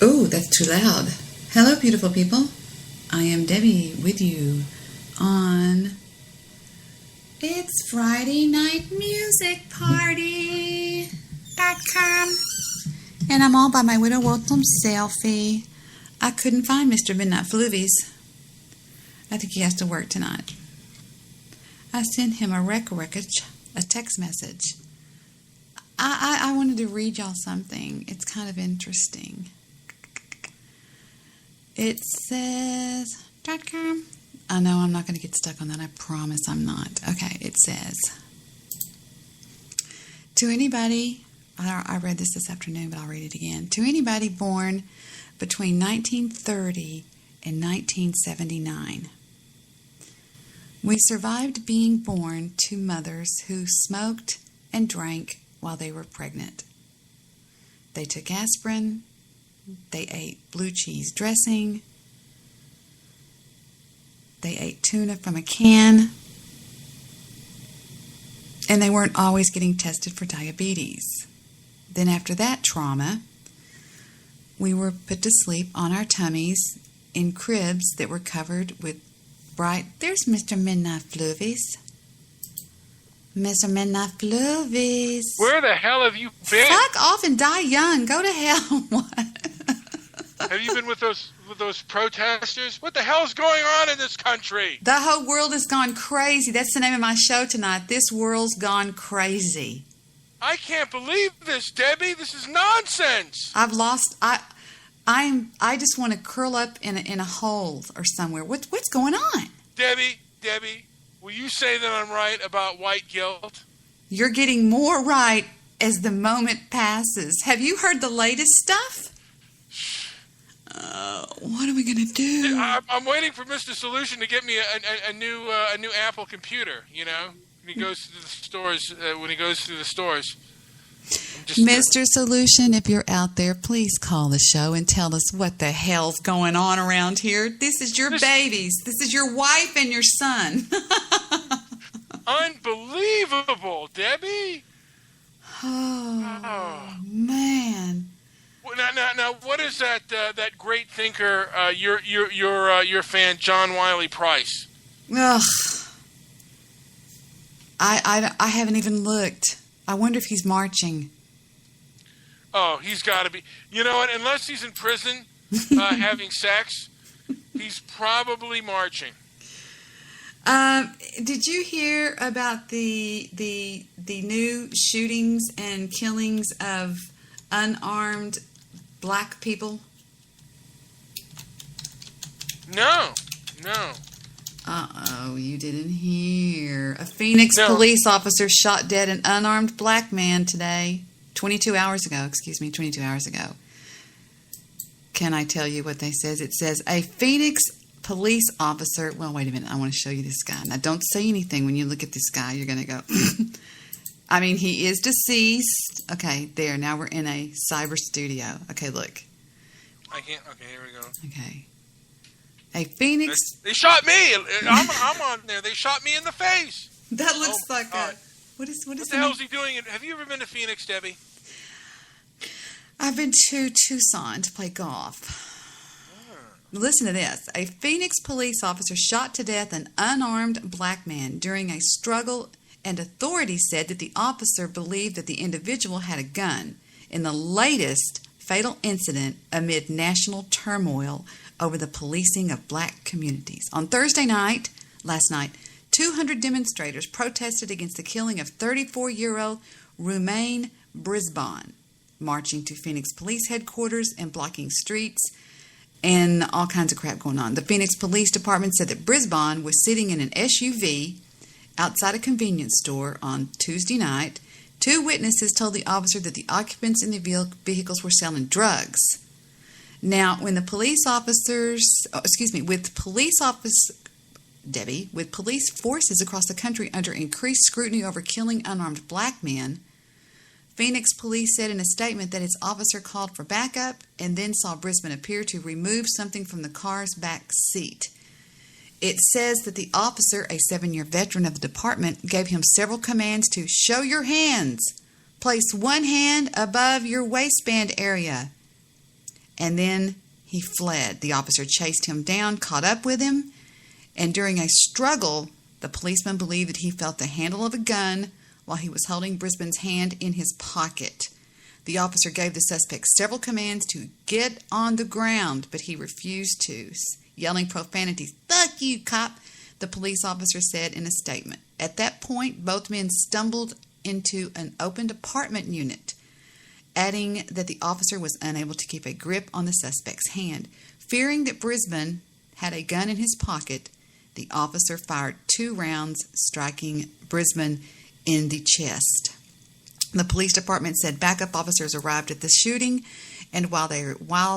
Oh, that's too loud. Hello, beautiful people. I am Debbie with you on It's Friday Night Music Party.com. And I'm all by my Widow Waltham selfie. I couldn't find Mr. Midnight Floovies. I think he has to work tonight. I sent him a text message. I wanted to read y'all something. It's kind of interesting. It says, .com. I know I'm not going to get stuck on that. I promise I'm not. Okay, it says, to anybody, I read this afternoon, but I'll read it again. To anybody born between 1930 and 1979, we survived being born to mothers who smoked and drank while they were pregnant. They took aspirin. They ate blue cheese dressing. They ate tuna from a can. And they weren't always getting tested for diabetes. Then after that trauma, we were put to sleep on our tummies in cribs that were covered with bright... There's Mr. Midnight Floovies. Mr. Midnight Floovies. Where the hell have you been? Fuck off and die young. Go to hell. What? Have you been with those protesters? What the hell's going on in this country? The whole world has gone crazy. That's the name of my show tonight. This world's gone crazy. I can't believe this, Debbie. This is nonsense. I've lost. I just want to curl up in a hole or somewhere. What's going on? Debbie, will you say that I'm right about white guilt? You're getting more right as the moment passes. Have you heard the latest stuff? What are we going to do? I'm waiting for Mr. Solution to get me a new Apple computer, you know, when he goes to the stores. Mr. Solution, if you're out there, please call the show and tell us what the hell's going on around here. This is your babies. This is your wife and your son. Unbelievable, Debbie. Oh, man. Now, what is that great thinker, your fan, John Wiley Price? Ugh. I haven't even looked. I wonder if he's marching. Oh, he's got to be. You know what? Unless he's in prison having sex, he's probably marching. Did you hear about the new shootings and killings of unarmed black people? No. Uh-oh, you didn't hear. A Phoenix police officer shot dead an unarmed black man today. 22 hours ago. Can I tell you what they says? It says a Phoenix police officer... Well, wait a minute. I want to show you this guy. Now, don't say anything when you look at this guy. You're going to go... I mean, he is deceased. Okay, there. Now we're in a cyber studio. Okay, look. I can't... Okay, here we go. Okay. A Phoenix... They shot me. I'm on there. They shot me in the face. That looks like a... What the hell is he doing? Have you ever been to Phoenix, Debbie? I've been to Tucson to play golf. Listen to this. A Phoenix police officer shot to death an unarmed black man during a struggle, and authorities said that the officer believed that the individual had a gun in the latest fatal incident amid national turmoil over the policing of black communities. On Thursday night, last night, 200 demonstrators protested against the killing of 34-year-old Romain Brisbane, marching to Phoenix police headquarters and blocking streets and all kinds of crap going on. The Phoenix Police Department said that Brisbane was sitting in an SUV outside a convenience store on Tuesday night. Two witnesses told the officer that the occupants in the vehicles were selling drugs. Now, with police forces across the country under increased scrutiny over killing unarmed black men, Phoenix police said in a statement that its officer called for backup and then saw Brisbane appear to remove something from the car's back seat. It says that the officer, a 7-year veteran of the department, gave him several commands to show your hands, place one hand above your waistband area, and then he fled. The officer chased him down, caught up with him, and during a struggle, the policeman believed that he felt the handle of a gun while he was holding Brisbane's hand in his pocket. The officer gave the suspect several commands to get on the ground, but he refused to, yelling profanities. "Fuck you, cop," the police officer said in a statement. At that point, both men stumbled into an opened apartment unit, adding that the officer was unable to keep a grip on the suspect's hand. Fearing that Brisbane had a gun in his pocket, the officer fired 2 rounds, striking Brisbane in the chest. The police department said backup officers arrived at the shooting, and while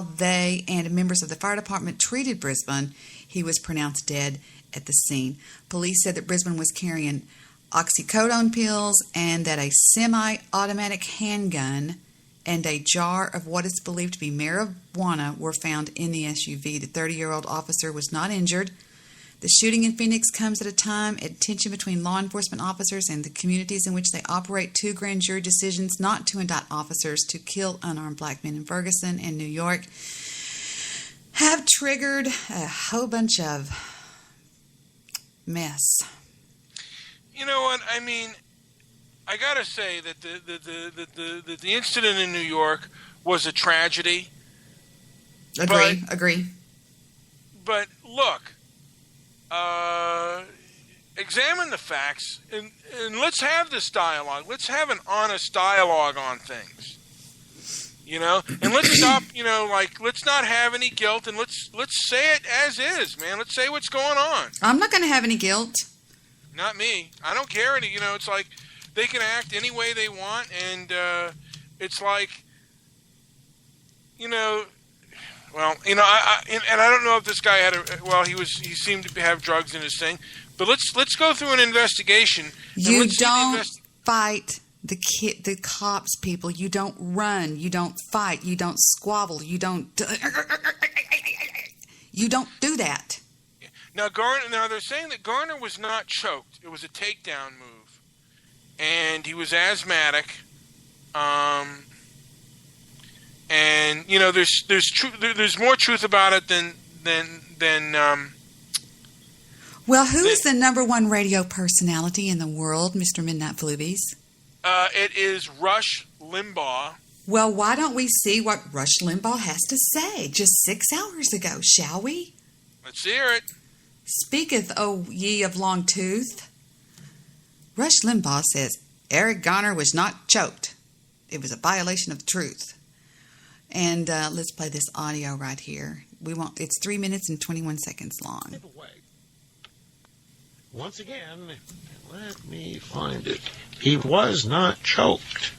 they and members of the fire department treated Brisbane, he was pronounced dead at the scene. Police said that Brisbane was carrying oxycodone pills and that a semi-automatic handgun and a jar of what is believed to be marijuana were found in the SUV. The 30-year-old officer was not injured. The shooting in Phoenix comes at a time at tension between law enforcement officers and the communities in which they operate. 2 grand jury decisions not to indict officers to kill unarmed black men in Ferguson and New York have triggered a whole bunch of mess. You know what? I mean, I gotta say that the incident in New York was a tragedy. Agree. But look, examine the facts and let's have this dialogue. Let's have an honest dialogue on things. You know, and let's stop. You know, like let's not have any guilt, and let's say it as is, man. Let's say what's going on. I'm not going to have any guilt. Not me. I don't care. You know, it's like they can act any way they want, and it's like, you know, well, you know, I don't know if this guy had he seemed to have drugs in his thing, but let's go through an investigation. You don't fight the cops, people. You don't run. You don't fight. You don't squabble. You don't do that. Now, they're saying that Garner was not choked. It was a takedown move, and he was asthmatic. And you know, there's more truth about it than. Well, who is the #1 radio personality in the world, Mr. Midnight Floobies? It is Rush Limbaugh. Well, why don't we see what Rush Limbaugh has to say just 6 hours ago, shall we? Let's hear it. Speaketh, O ye of long tooth. Rush Limbaugh says, Eric Garner was not choked. It was a violation of the truth. And let's play this audio right here. It's 3 minutes and 21 seconds long. Once again, let me find it. He was not choked.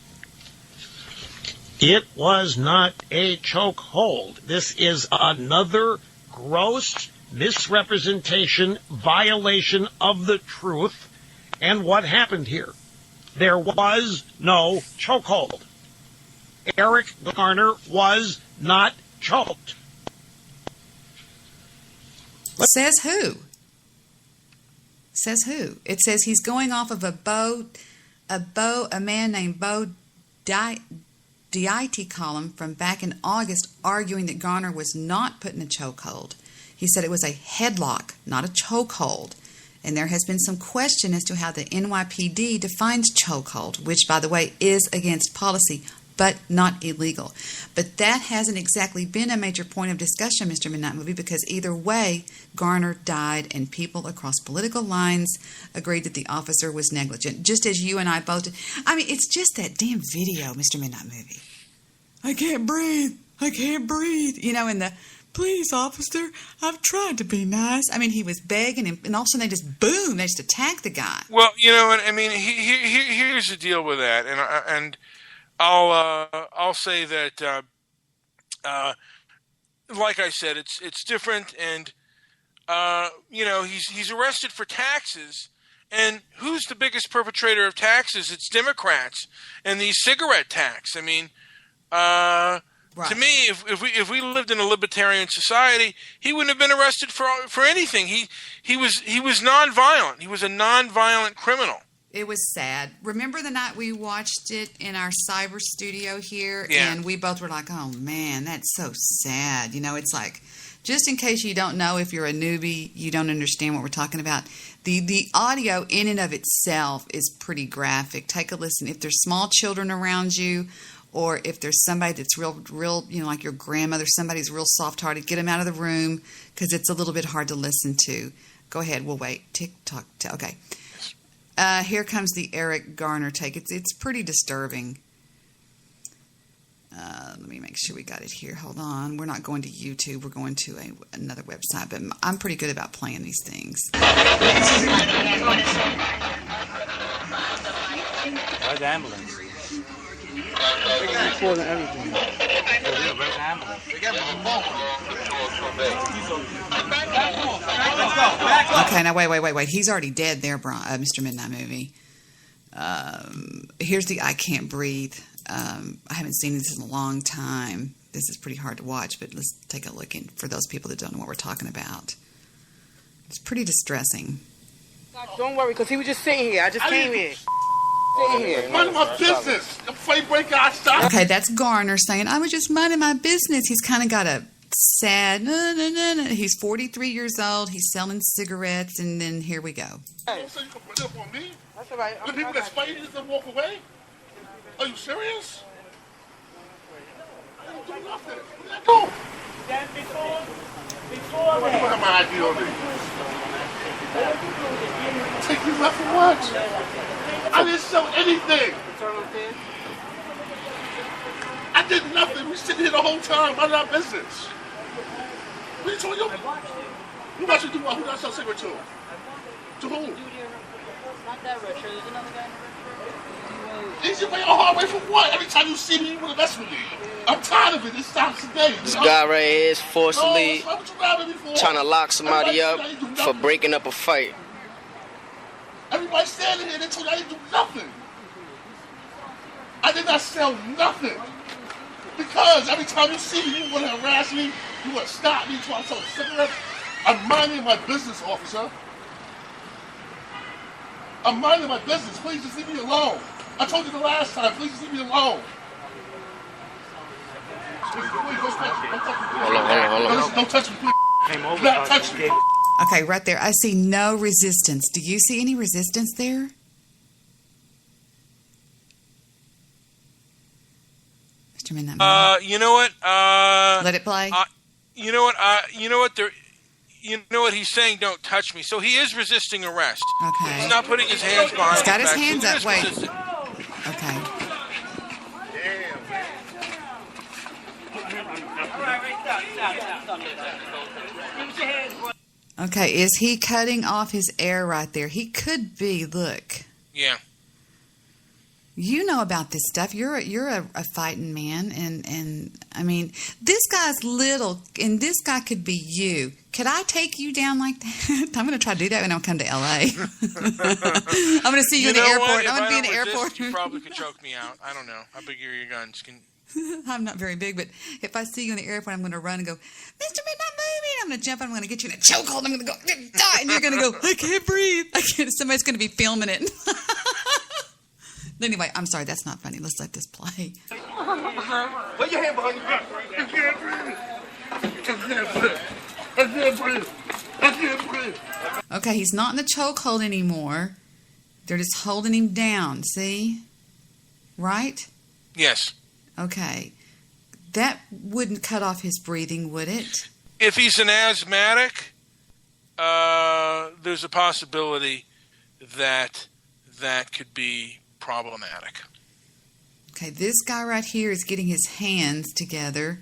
It was not a choke hold. This is another gross misrepresentation, violation of the truth. And what happened here? There was no chokehold. Eric Garner was not choked. Says who? Says who? It says he's going off of a man named Bo Diety column from back in August arguing that Garner was not put in a chokehold. He said it was a headlock, not a chokehold. And there has been some question as to how the NYPD defines chokehold, which, by the way, is against policy, but not illegal. But that hasn't exactly been a major point of discussion, Mr. Midnight Movie, because either way, Garner died, and people across political lines agreed that the officer was negligent, just as you and I both did. I mean, it's just that damn video, Mr. Midnight Movie. I can't breathe. I can't breathe. You know, and the please, officer, I've tried to be nice. I mean, he was begging him, and all of a sudden they just, boom, they just attacked the guy. Well, you know, I mean, here's the deal with that, and I'll say that, like I said, it's different, and you know, he's arrested for taxes, and who's the biggest perpetrator of taxes? It's Democrats and the cigarette tax. I mean, right. To me, if we lived in a libertarian society, he wouldn't have been arrested for anything. He was nonviolent. He was a nonviolent criminal. It was sad. Remember the night we watched it in our cyber studio here? Yeah. And we both were like, oh, man, that's so sad. You know, it's like, just in case you don't know, if you're a newbie, you don't understand what we're talking about, the audio in and of itself is pretty graphic. Take a listen. If there's small children around you, or if there's somebody that's real, you know, like your grandmother, somebody's real soft-hearted, get them out of the room because it's a little bit hard to listen to. Go ahead. We'll wait. Tick-tock. Okay. Here comes the Eric Garner take. It's pretty disturbing. Let me make sure we got it here. Hold on. We're not going to YouTube. We're going to another website. But I'm pretty good about playing these things. Where's the ambulance? Before the everything. Where's the ambulance? Okay, now wait. He's already dead there, Mr. Midnight Movie. Here's the I Can't Breathe. I haven't seen this in a long time. This is pretty hard to watch, but let's take a look for those people that don't know what we're talking about. It's pretty distressing. Don't worry, because he was just sitting here. I just came here. Sitting here. Mind my business. The fight break out stuff. Okay, that's Garner saying, I was just minding my business. He's kind of got a sad, no. He's 43 years old. He's selling cigarettes, and then here we go. Don't say you can put up on me. That's all right. The people that's fighting just don't walk away? Are you serious? I didn't do nothing. Where did I go? Then before I don't have my ID on me. Take you left for what? I didn't sell anything. I did nothing. We sitting here the whole time. Mind our business. What are you talking about? You watch me do what? Who did I sell cigarette to? To who? Not that retro. There's another guy. Easy way or hard way for what? Every time you see me, you want to mess with me. I'm tired of it. It stops today. This guy right here is forcibly No, what you grabbing me for? trying to lock somebody up Everybody said I didn't do for nothing. breaking up a fight. Everybody standing here, they told you I didn't do nothing. I did not sell nothing. Because every time you see me, you want to harass me, you want to stop me, try to sell cigarettes. I'm minding my business, officer. I'm minding my business. Please just leave me alone. I told you the last time. Please just leave me alone. Please, don't touch me. Don't touch me. Hold on. Don't touch me, please. came over. Do not touch me. Okay, right there. I see no resistance. Do you see any resistance there? Mr. Midnight Movie? You know what? Let it play. You know what? You know what he's saying? Don't touch me. So he is resisting arrest. Okay. He's not putting his hands behind. He's got his back. hands He up. is Wait. resisting. Okay. Okay, is he cutting off his air right there? He could be. Look. Yeah. You know about this stuff. You're a fighting man, and I mean, this guy's little, and this guy could be you. Could I take you down like that? I'm going to try to do that when I come to LA. I'm going to see you in the know airport. what? I'm going to be in the If I don't resist, airport. You probably could choke me out. I don't know. How big are your guns? I'm not very big, but if I see you in the airport, I'm going to run and go, Mr. Midnight Movie. I'm going to jump. I'm going to get you in a chokehold. I'm going to go, die, and you're going to go, I can't breathe. Somebody's going to be filming it. Anyway, I'm sorry, that's not funny. Let's let this play. Put your hand behind your back. I can't breathe. I can't breathe. I can't breathe. Okay, he's not in the chokehold anymore. They're just holding him down, see? Right? Yes. Okay. That wouldn't cut off his breathing, would it? If he's an asthmatic, there's a possibility that could be problematic. Okay, this guy right here is getting his hands together.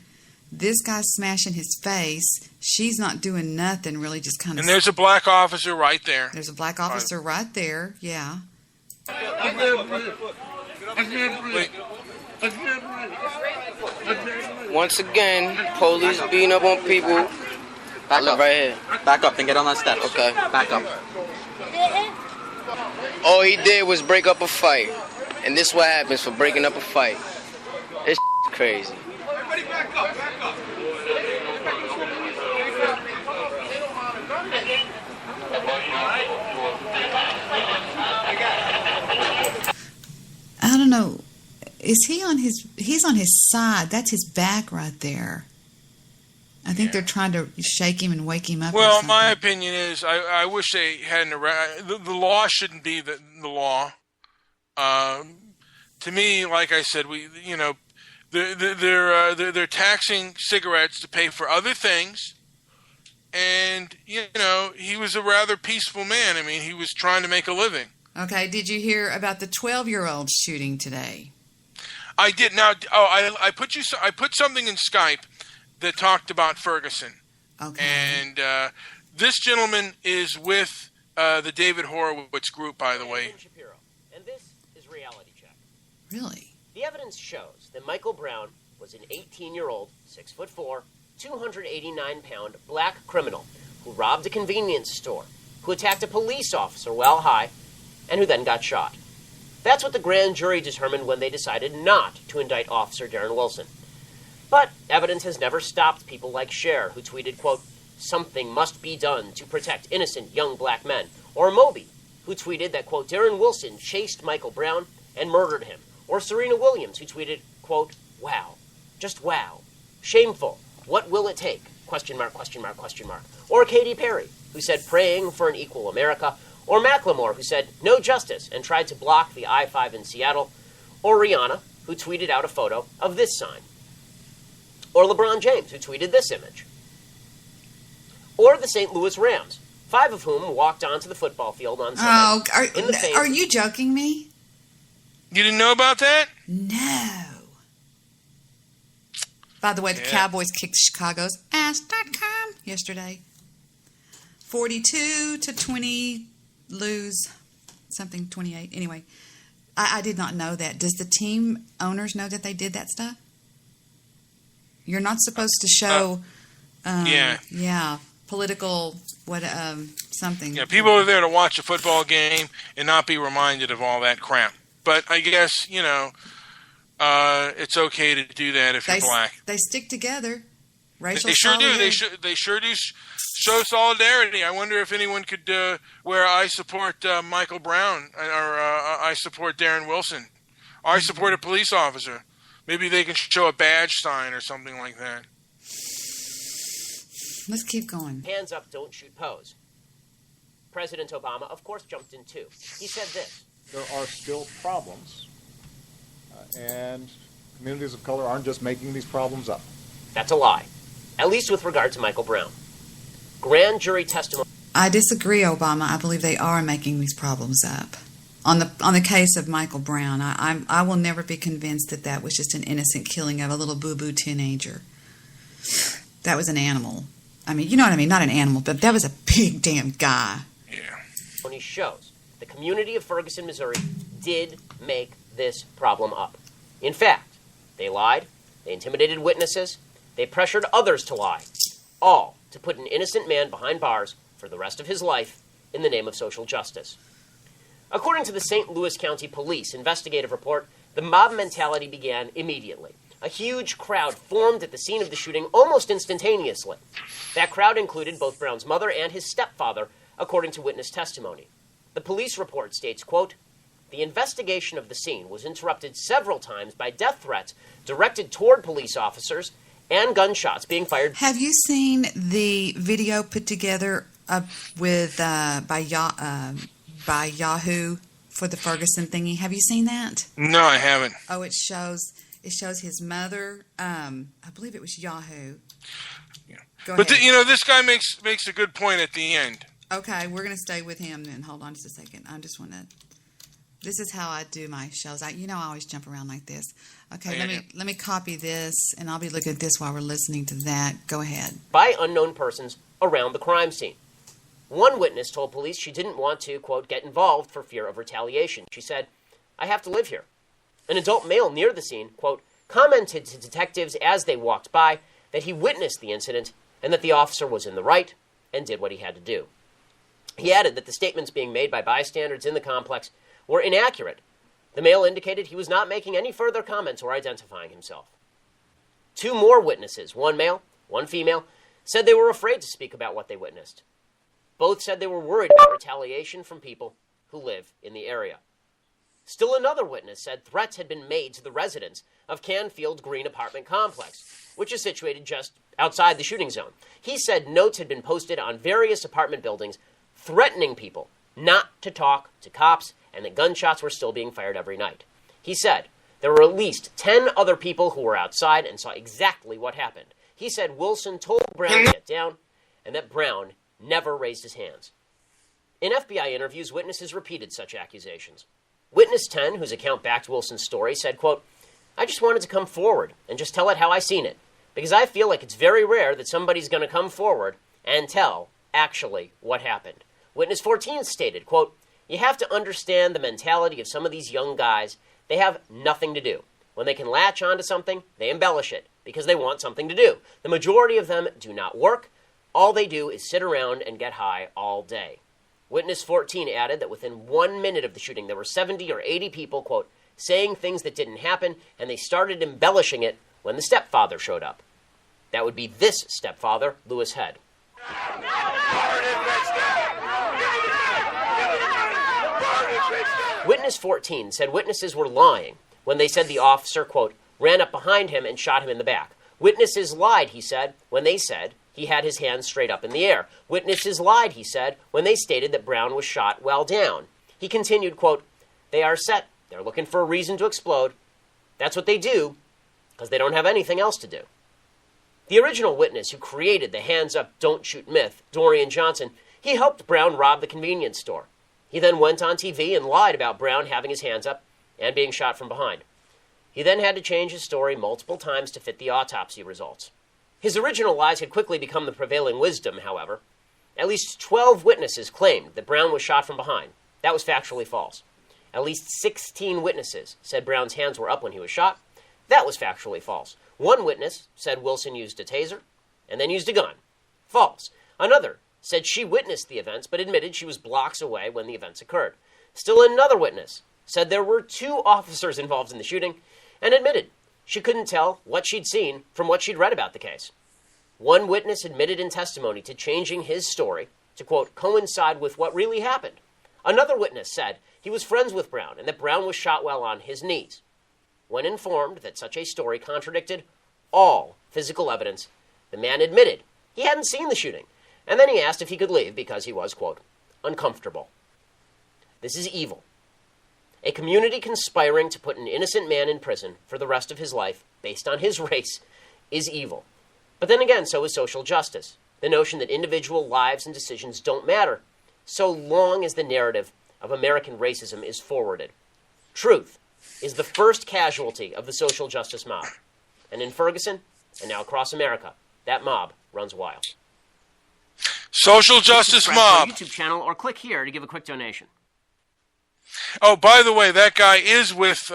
This guy's smashing his face. She's not doing nothing, really, just kind of... And there's a black officer right there. There's a black officer right there, yeah. I can't breathe. I can't breathe. Wait. I can't breathe. I can't breathe. Once again, police beating up on people. I live right here. Back up and get on that steps. Okay. Back up. All he did was break up a fight. And this what happens for breaking up a fight. It's crazy. Everybody back up, back up. Is he on his? He's on his side. That's his back right there. I think they're trying to shake him and wake him up. Well, or my something. opinion is I wish they hadn't. The law shouldn't be the law. To me, like I said, they're taxing cigarettes to pay for other things, and he was a rather peaceful man. I mean, he was trying to make a living. Okay. Did you hear about the 12-year-old shooting today? I did. Now, I put something in Skype that talked about Ferguson. Okay. And this gentleman is with the David Horowitz group, by the way. Shapiro, and this is Reality Check. Really? The evidence shows that Michael Brown was an 18-year-old, 6'4", 289-pound black criminal who robbed a convenience store, who attacked a police officer while high, and who then got shot. That's what the grand jury determined when they decided not to indict Officer Darren Wilson. But evidence has never stopped people like Cher, who tweeted, quote, "Something must be done to protect innocent young black men," or Moby, who tweeted that, quote, "Darren Wilson chased Michael Brown and murdered him," or Serena Williams, who tweeted, quote, "Wow, just wow, shameful, what will it take, question mark, question mark, question mark," or Katy Perry, who said praying for an equal America, or Macklemore, who said no justice and tried to block the I-5 in Seattle, or Rihanna, who tweeted out a photo of this sign, or LeBron James, who tweeted this image, or the St. Louis Rams, 5 of whom walked onto the football field on Sunday. Are you joking me? You didn't know about that? No. By the way, the Cowboys kicked Chicago's ass.com yesterday. 42-20 lose something 28. Anyway, I did not know that. Does the team owners know that they did that stuff? You're not supposed to show political something. Yeah, people are there to watch a football game and not be reminded of all that crap. But I guess, it's okay to do that if you're black. They stick together. Racial They sure solidarity. do. They sure do show solidarity. I wonder if anyone could wear "I support Michael Brown" or "I support Darren Wilson," or "I support a police officer." Maybe they can show a badge sign or something like that. Let's keep going. Hands up, don't shoot pose. President Obama, of course, jumped in too. He said this: there are still problems, and communities of color aren't just making these problems up. That's a lie, at least with regard to Michael Brown. Grand jury testimony. I disagree, Obama. I believe they are making these problems up. On the case of Michael Brown, I will never be convinced that was just an innocent killing of a little boo-boo teenager. That was an animal. I mean, you know what I mean? Not an animal, but that was a big damn guy. Yeah. Shows the community of Ferguson, Missouri, did make this problem up. In fact, they lied, they intimidated witnesses, they pressured others to lie, all to put an innocent man behind bars for the rest of his life in the name of social justice. According to the St. Louis County Police investigative report, the mob mentality began immediately. A huge crowd formed at the scene of the shooting almost instantaneously. That crowd included both Brown's mother and his stepfather, according to witness testimony. The police report states, quote, "The investigation of the scene was interrupted several times by death threats directed toward police officers and gunshots being fired." Have you seen the video put together by Yahoo for the Ferguson thingy? Have you seen that? No, I haven't. Oh, it shows his mother. I believe it was Yahoo. Yeah. Go but ahead. this guy makes a good point at the end. Okay, we're going to stay with him then. Hold on just a second. I just want to. This is how I do my shows. I always jump around like this. Okay, let me copy this, and I'll be looking at this while we're listening to that. Go ahead. By unknown persons around the crime scene. One witness told police she didn't want to, quote, "get involved for fear of retaliation." She said, "I have to live here." An adult male near the scene, quote, commented to detectives as they walked by that he witnessed the incident and that the officer was in the right and did what he had to do. He added that the statements being made by bystanders in the complex were inaccurate. The male indicated he was not making any further comments or identifying himself. 2 more witnesses, one male, one female, said they were afraid to speak about what they witnessed. Both said they were worried about retaliation from people who live in the area. Still another witness said threats had been made to the residents of Canfield Green apartment complex, which is situated just outside the shooting zone. He said notes had been posted on various apartment buildings threatening people not to talk to cops and that gunshots were still being fired every night. He said there were at least 10 other people who were outside and saw exactly what happened. He said Wilson told Brown to get down and that Brown never raised his hands. In FBI interviews, witnesses repeated such accusations. Witness 10, whose account backed Wilson's story, said, quote, I just wanted to come forward and just tell it how I seen it, because I feel like it's very rare that somebody's going to come forward and tell actually what happened. Witness 14 stated, quote, you have to understand the mentality of some of these young guys. They have nothing to do. When they can latch onto something, they embellish it because they want something to do. The majority of them do not work. All they do is sit around and get high all day. Witness 14 added that within 1 minute of the shooting, there were 70 or 80 people, quote, saying things that didn't happen, and they started embellishing it when the stepfather showed up. That would be this stepfather, Lewis Head. Witness 14 said witnesses were lying when they said the officer, quote, ran up behind him and shot him in the back. Witnesses lied, he said, when they said he had his hands straight up in the air. Witnesses lied, he said, when they stated that Brown was shot well down. He continued, quote, they are set. They're looking for a reason to explode. That's what they do because they don't have anything else to do. The original witness who created the hands up, don't shoot myth, Dorian Johnson, he helped Brown rob the convenience store. He then went on TV and lied about Brown having his hands up and being shot from behind. He then had to change his story multiple times to fit the autopsy results. His original lies had quickly become the prevailing wisdom, however. At least 12 witnesses claimed that Brown was shot from behind. That was factually false. At least 16 witnesses said Brown's hands were up when he was shot. That was factually false. One witness said Wilson used a taser and then used a gun. False. Another said she witnessed the events but admitted she was blocks away when the events occurred. Still another witness said there were 2 officers involved in the shooting and admitted she couldn't tell what she'd seen from what she'd read about the case. One witness admitted in testimony to changing his story to, quote, coincide with what really happened. Another witness said he was friends with Brown and that Brown was shot while on his knees. When informed that such a story contradicted all physical evidence, the man admitted he hadn't seen the shooting, and then he asked if he could leave because he was, quote, uncomfortable. This is evil. A community conspiring to put an innocent man in prison for the rest of his life based on his race is evil. But then again, so is social justice. The notion that individual lives and decisions don't matter so long as the narrative of American racism is forwarded. Truth is the first casualty of the social justice mob. And in Ferguson, and now across America, that mob runs wild. Social justice mob. YouTube channel or click here to give a quick donation. Oh, by the way, that guy is with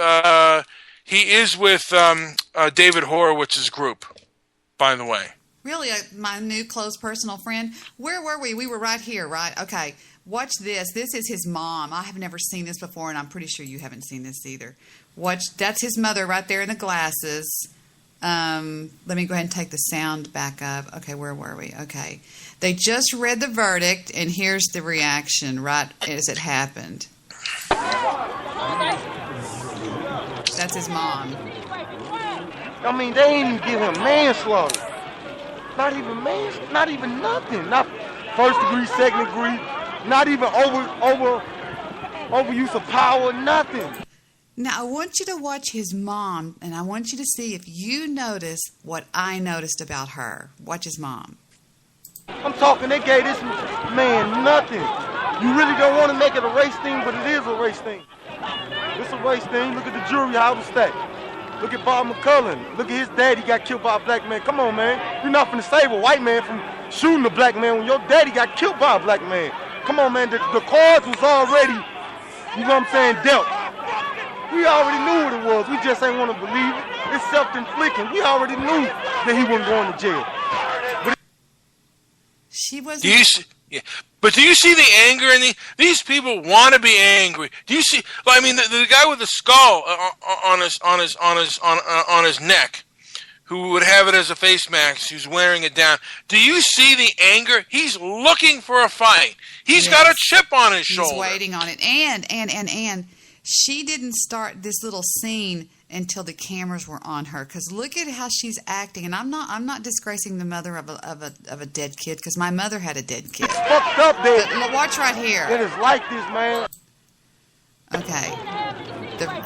David Horowitz's group. By the way, Really, my new close personal friend. Where were we? We were right here, right? Okay, watch this. This is his mom. I have never seen this before, and I'm pretty sure you haven't seen this either. Watch. That's his mother right there in the glasses. Let me go ahead and take the sound back up. Okay, where were we? Okay. They just read the verdict, and here's the reaction right as it happened. That's his mom. I mean, they ain't even give him manslaughter. Not even not even nothing. Not first degree, second degree. Not even overuse of power. Nothing. Now, I want you to watch his mom, and I want you to see if you notice what I noticed about her. Watch his mom. I'm talking, they gave this man nothing. You really don't want to make it a race thing, but it is a race thing. It's a race thing. Look at the jury, how it was stacked. Look at Bob McCullen. Look at his daddy got killed by a black man. Come on, man. You're not finna save a white man from shooting a black man when your daddy got killed by a black man. Come on, man. The cards was already, you know what I'm saying, dealt. We already knew what it was. We just ain't want to believe it. It's self-inflicting. We already knew that he wasn't going to jail. She was. But do you see the anger in these people want to be angry? Do you see? Well, I mean, the guy with the skull on his neck, who would have it as a face mask, who's wearing it down. Do you see the anger? He's looking for a fight. He's got a chip on his shoulder. He's waiting on it, and she didn't start this little scene until the cameras were on her. Because look at how she's acting. And I'm not disgracing the mother of a dead kid, because my mother had a dead kid. It's fucked up there. But watch right here. It is like this, man. Okay.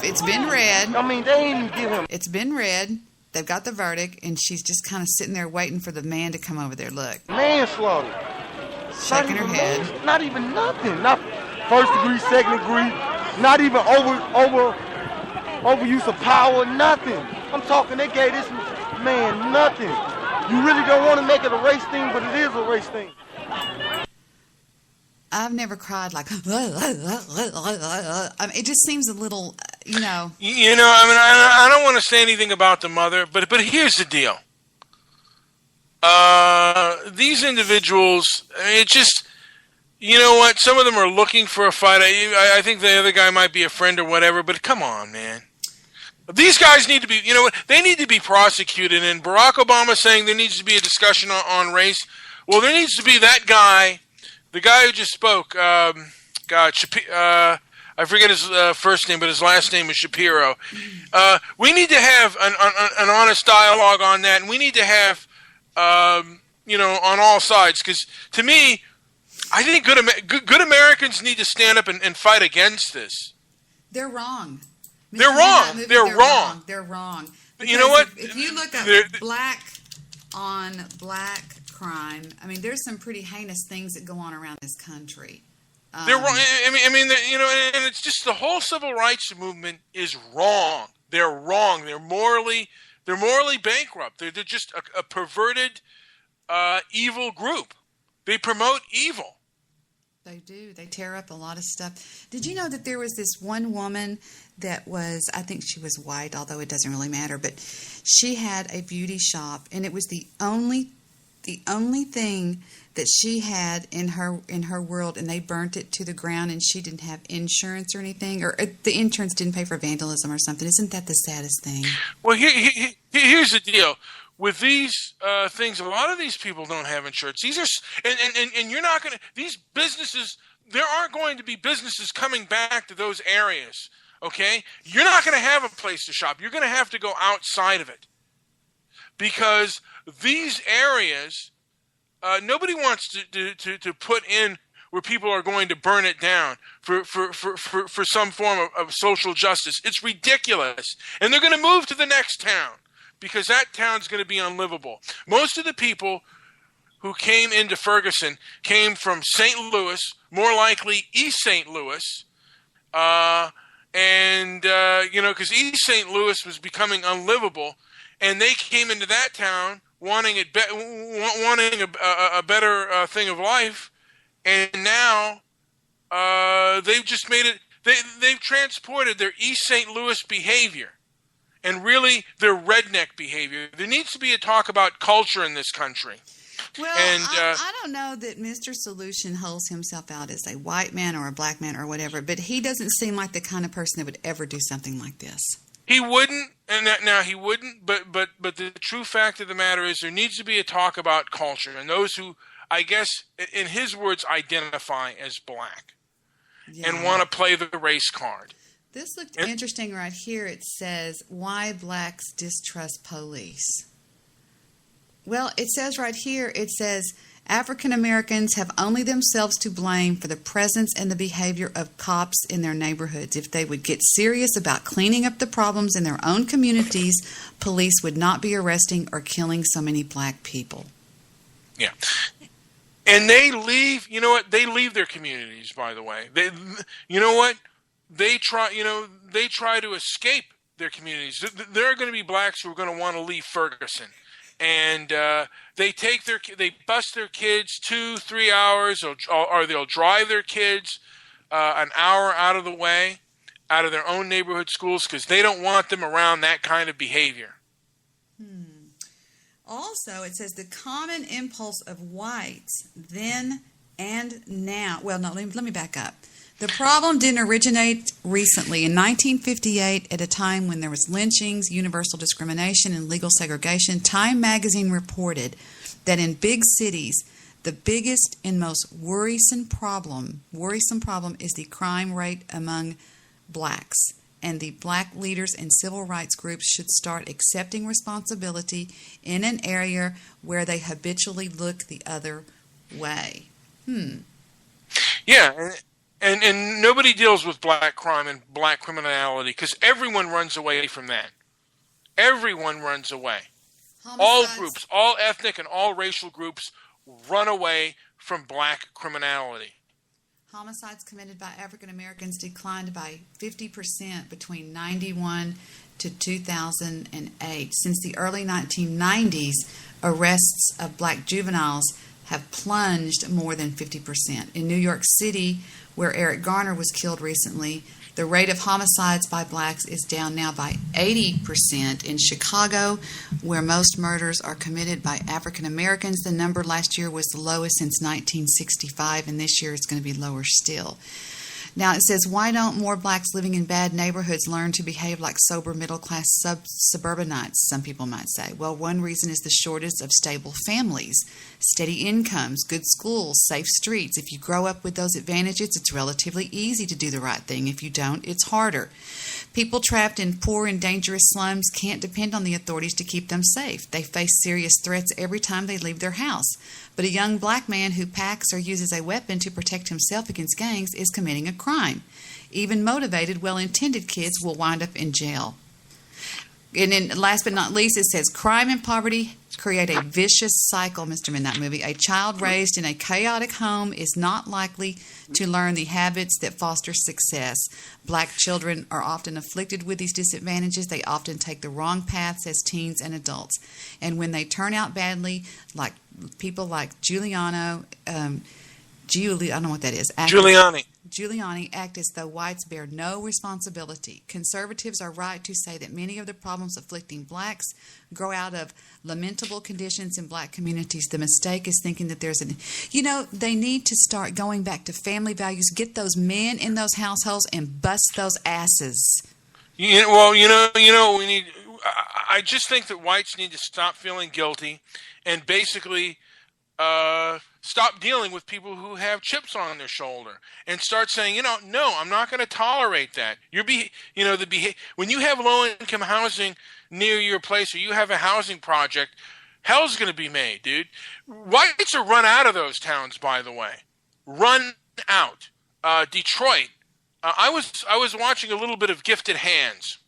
It's been read. I mean, they ain't even give him. It's been read. They've got the verdict, and she's just kind of sitting there waiting for the man to come over there. Look. Manslaughter. Shaking her head. Not even nothing. Not first degree, second degree. Not even overuse of power. Nothing. I'm talking. They gave this man nothing. You really don't want to make it a race thing, but it is a race thing. I've never cried like. I mean, it just seems a little, You know, I mean, I don't want to say anything about the mother, but here's the deal. These individuals, it just, you know what? Some of them are looking for a fight. I think the other guy might be a friend or whatever, but come on, man. These guys need to be, you know what? They need to be prosecuted. And Barack Obama saying there needs to be a discussion on race. Well, there needs to be that guy, the guy who just spoke. I forget his first name, but his last name is Shapiro. We need to have an honest dialogue on that, and we need to have, on all sides. Because to me, I think good Americans need to stand up and fight against this. They're wrong. They're wrong. They're wrong. They're wrong. But you know what? If you look up black on black crime, I mean, there's some pretty heinous things that go on around this country. They're wrong. I mean, and it's just the whole civil rights movement is wrong. They're wrong. They're morally bankrupt. They're just a perverted, evil group. They promote evil. They do. They tear up a lot of stuff. Did you know that there was this one woman that was, I think she was white, although it doesn't really matter, but she had a beauty shop, and it was the only thing that she had in her world, and they burnt it to the ground, and she didn't have insurance or anything, or the insurance didn't pay for vandalism or something. Isn't that the saddest thing? Well, here's the deal. With these things, a lot of these people don't have insurance. These are, and you're not going to, these businesses, there aren't going to be businesses coming back to those areas, okay? You're not going to have a place to shop. You're going to have to go outside of it. Because these areas, nobody wants to put in where people are going to burn it down for some form of social justice. It's ridiculous. And they're going to move to the next town, because that town's going to be unlivable. Most of the people who came into Ferguson came from St. Louis, more likely East St. Louis, because East St. Louis was becoming unlivable, and they came into that town wanting a better thing of life, and now they've just made it. They've transported their East St. Louis behavior. And really, their redneck behavior. There needs to be a talk about culture in this country. Well, and, I don't know that Mr. Solution holds himself out as a white man or a black man or whatever, but he doesn't seem like the kind of person that would ever do something like this. He wouldn't, he wouldn't. But the true fact of the matter is, there needs to be a talk about culture, and those who, I guess, in his words, identify as black and want to play the race card. This looked interesting right here. It says, why blacks distrust police. Well, it says right here, it says, African Americans have only themselves to blame for the presence and the behavior of cops in their neighborhoods. If they would get serious about cleaning up the problems in their own communities, police would not be arresting or killing so many black people. Yeah. And they leave, you know what? They leave their communities, by the way. You know what? They try to escape their communities. There are going to be blacks who are going to want to leave Ferguson, and they bus their kids 2-3 hours, or they'll drive their kids an hour out of the way, out of their own neighborhood schools, because they don't want them around that kind of behavior. Also, it says the common impulse of whites then and now. Well, no, let me back up. The problem didn't originate recently. In 1958, at a time when there was lynchings, universal discrimination, and legal segregation, Time magazine reported that in big cities, the biggest and most worrisome problem is the crime rate among blacks, and the black leaders and civil rights groups should start accepting responsibility in an area where they habitually look the other way. Yeah, and nobody deals with black crime and black criminality because everyone runs away from that. Everyone runs away. All groups, all ethnic and all racial groups run away from black criminality. Homicides committed by African Americans declined by 50% between 1991 to 2008. Since the early 1990s, arrests of black juveniles have plunged more than 50%. In New York City, where Eric Garner was killed recently, the rate of homicides by blacks is down now by 80%. In Chicago, where most murders are committed by African Americans, the number last year was the lowest since 1965, and this year it's going to be lower still. Now it says, why don't more blacks living in bad neighborhoods learn to behave like sober middle-class suburbanites, some people might say? Well, one reason is the shortage of stable families, steady incomes, good schools, safe streets. If you grow up with those advantages, it's relatively easy to do the right thing. If you don't, it's harder. People trapped in poor and dangerous slums can't depend on the authorities to keep them safe. They face serious threats every time they leave their house. But a young black man who packs or uses a weapon to protect himself against gangs is committing a crime. Even motivated, well-intended kids will wind up in jail. And then last but not least, it says crime and poverty create a vicious cycle, Mr. Midnight Movie. A child raised in a chaotic home is not likely to learn the habits that foster success. Black children are often afflicted with these disadvantages. They often take the wrong paths as teens and adults. And when they turn out badly, like people like Giuliani, I don't know what that is. Giuliani act as though whites bear no responsibility. Conservatives are right to say that many of the problems afflicting blacks grow out of lamentable conditions in black communities. The mistake is thinking that there's they need to start going back to family values, get those men in those households and bust those asses. We need. I just think that whites need to stop feeling guilty and basically stop dealing with people who have chips on their shoulder and start saying, no, I'm not going to tolerate that. When you have low-income housing near your place or you have a housing project, hell's going to be made, dude. Whites are run out of those towns, by the way. Run out. Detroit. I was watching a little bit of Gifted Hands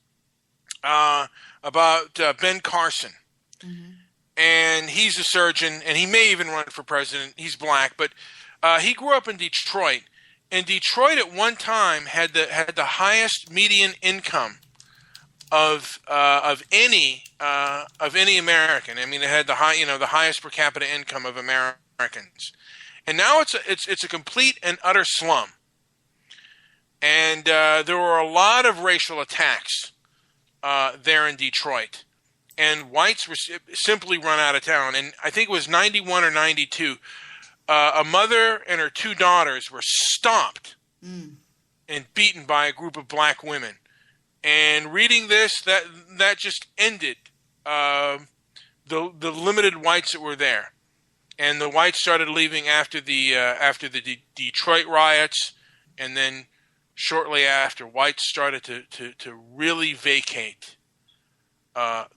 about Ben Carson. Mm-hmm. And he's a surgeon, and he may even run for president. He's black, but he grew up in Detroit. And Detroit at one time had the highest median income of any American. I mean, it had the highest per capita income of Americans. And now it's a complete and utter slum. And there were a lot of racial attacks there in Detroit. And whites were simply run out of town. And I think it was 91 or 92. A mother and her two daughters were stomped and beaten by a group of black women. And reading this, that just ended the limited whites that were there. And the whites started leaving after the Detroit riots, and then shortly after, whites started to really vacate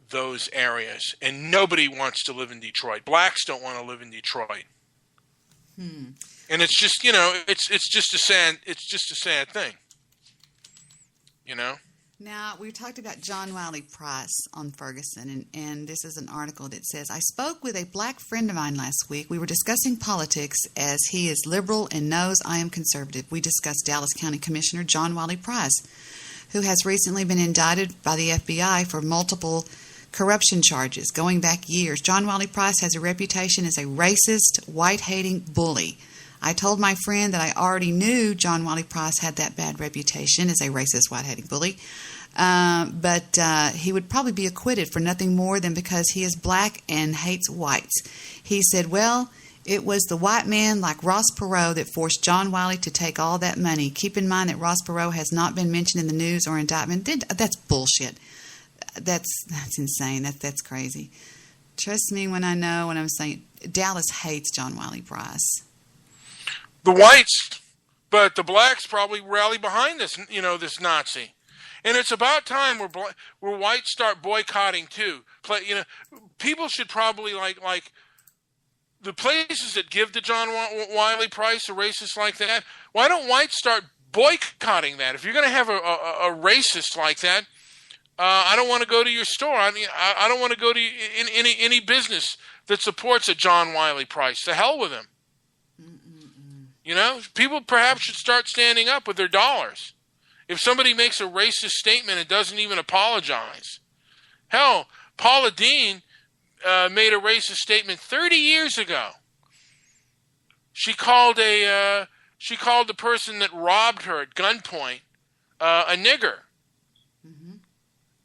those areas, and nobody wants to live in Detroit. Blacks don't want to live in Detroit, and it's just it's just a sad thing, Now, we talked about John Wiley Price on Ferguson, and this is an article that says, I spoke with a black friend of mine last week. We were discussing politics as he is liberal and knows I am conservative. We discussed Dallas County Commissioner John Wiley Price, who has recently been indicted by the FBI for multiple corruption charges going back years. John Wiley Price has a reputation as a racist, white-hating bully. I told my friend that I already knew John Wiley Price had that bad reputation as a racist, white-hating bully, but he would probably be acquitted for nothing more than because he is black and hates whites. He said, well, it was the white man like Ross Perot that forced John Wiley to take all that money. Keep in mind that Ross Perot has not been mentioned in the news or indictment. That's bullshit. That's insane. That's crazy. Trust me when I know what I'm saying. Dallas hates John Wiley Price. The whites But the blacks probably rally behind this, this Nazi. And it's about time where whites start boycotting too. People should probably like the places that give to John Wiley Price a racist like that. Why don't whites start boycotting that? If you're going to have a racist like that, I don't want to go to your store. I don't want to go to any business that supports a John Wiley Price. To hell with him. People perhaps should start standing up with their dollars. If somebody makes a racist statement and doesn't even apologize. Hell, Paula Deen made a racist statement 30 years ago. She called the person that robbed her at gunpoint a nigger. Mm-hmm.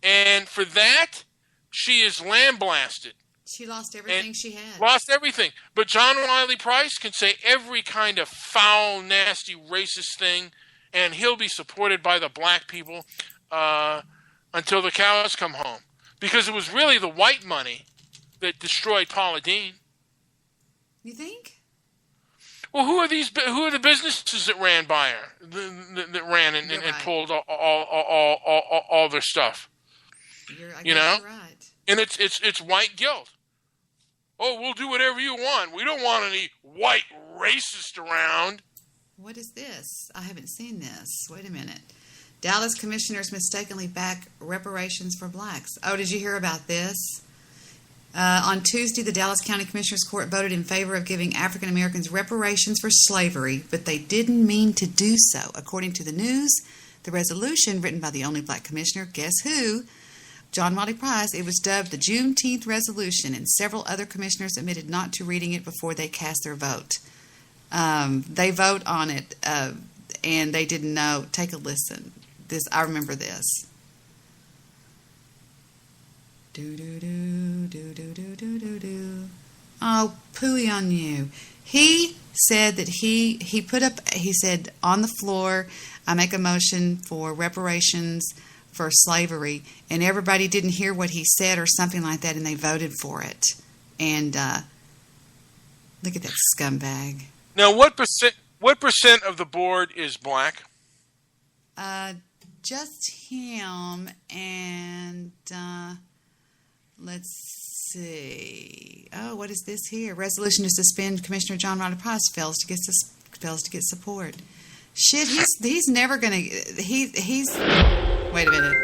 And for that, she is lambasted. She lost everything she had. Lost everything. But John Wiley Price can say every kind of foul, nasty, racist thing, and he'll be supported by the black people until the cows come home. Because it was really the white money that destroyed Paula Deen. You think? Well, who are the businesses that ran by her, that ran and pulled all their stuff? I guess you're right. And it's white guilt. Oh, we'll do whatever you want. We don't want any white racist around. What is this? I haven't seen this. Wait a minute. Dallas commissioners mistakenly back reparations for blacks. Oh, did you hear about this? On Tuesday, the Dallas County Commissioners Court voted in favor of giving African Americans reparations for slavery, but they didn't mean to do so. According to the news, the resolution, written by the only black commissioner, guess who? John Wiley Price, it was dubbed the Juneteenth Resolution, and several other commissioners admitted not to reading it before they cast their vote. They vote on it, and they didn't know. Take a listen. I remember this. Do do do do do do do do do. Oh, pooey on you. He said that he said on the floor, I make a motion for reparations for slavery, and everybody didn't hear what he said or something like that, and they voted for it. And look at that scumbag. Now, what percent of the board is black? Just him, and let's see. Oh, what is this here? Resolution to suspend Commissioner John Wiley Price fails to get support. Shit, he's never gonna. He's. Wait a minute.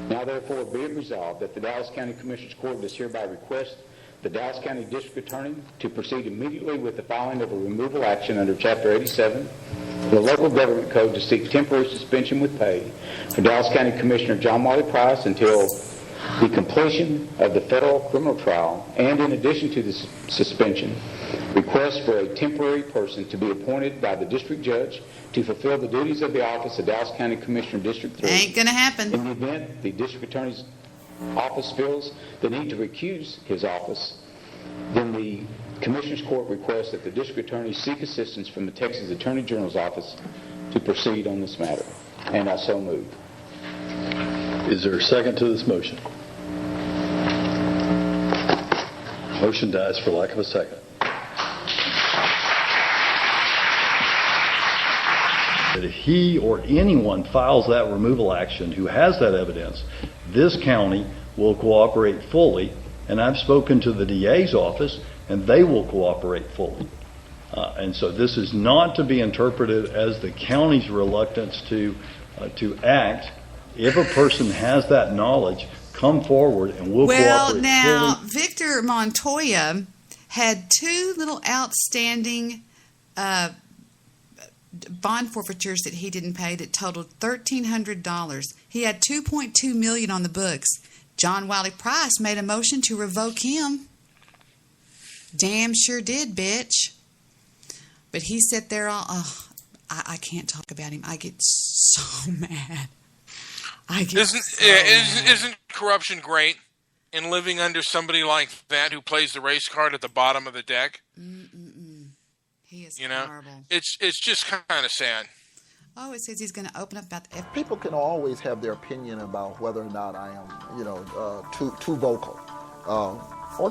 Now, therefore, be it resolved that the Dallas County Commissioners Court does hereby request the Dallas County District Attorney to proceed immediately with the filing of a removal action under Chapter 87 of the Local Government Code to seek temporary suspension with pay for Dallas County Commissioner John Wiley Price until the completion of the federal criminal trial, and in addition to the suspension, request for a temporary person to be appointed by the district judge to fulfill the duties of the office of Dallas County Commissioner District 3. Ain't gonna happen. In the event the district attorney's office feels the need to recuse his office, then the Commissioners Court requests that the district attorney seek assistance from the Texas Attorney General's office to proceed on this matter. And I so move. Is there a second to this motion? Motion dies for lack of a second. That if he or anyone files that removal action who has that evidence, this county will cooperate fully, and I've spoken to the DA's office, and they will cooperate fully. And so this is not to be interpreted as the county's reluctance to act. If a person has that knowledge, come forward and we'll cooperate fully. Well, now, Victor Montoya had two little outstanding bond forfeitures that he didn't pay that totaled $1,300. He had $2.2 million on the books. John Wiley Price made a motion to revoke him. Damn sure did, bitch. But he sat there all, I can't talk about him. I get so mad. Isn't corruption great in living under somebody like that who plays the race card at the bottom of the deck? He is horrible. It's just kind of sad. Oh, it says he's going to open up about the People can always have their opinion about whether or not I am, too vocal. Or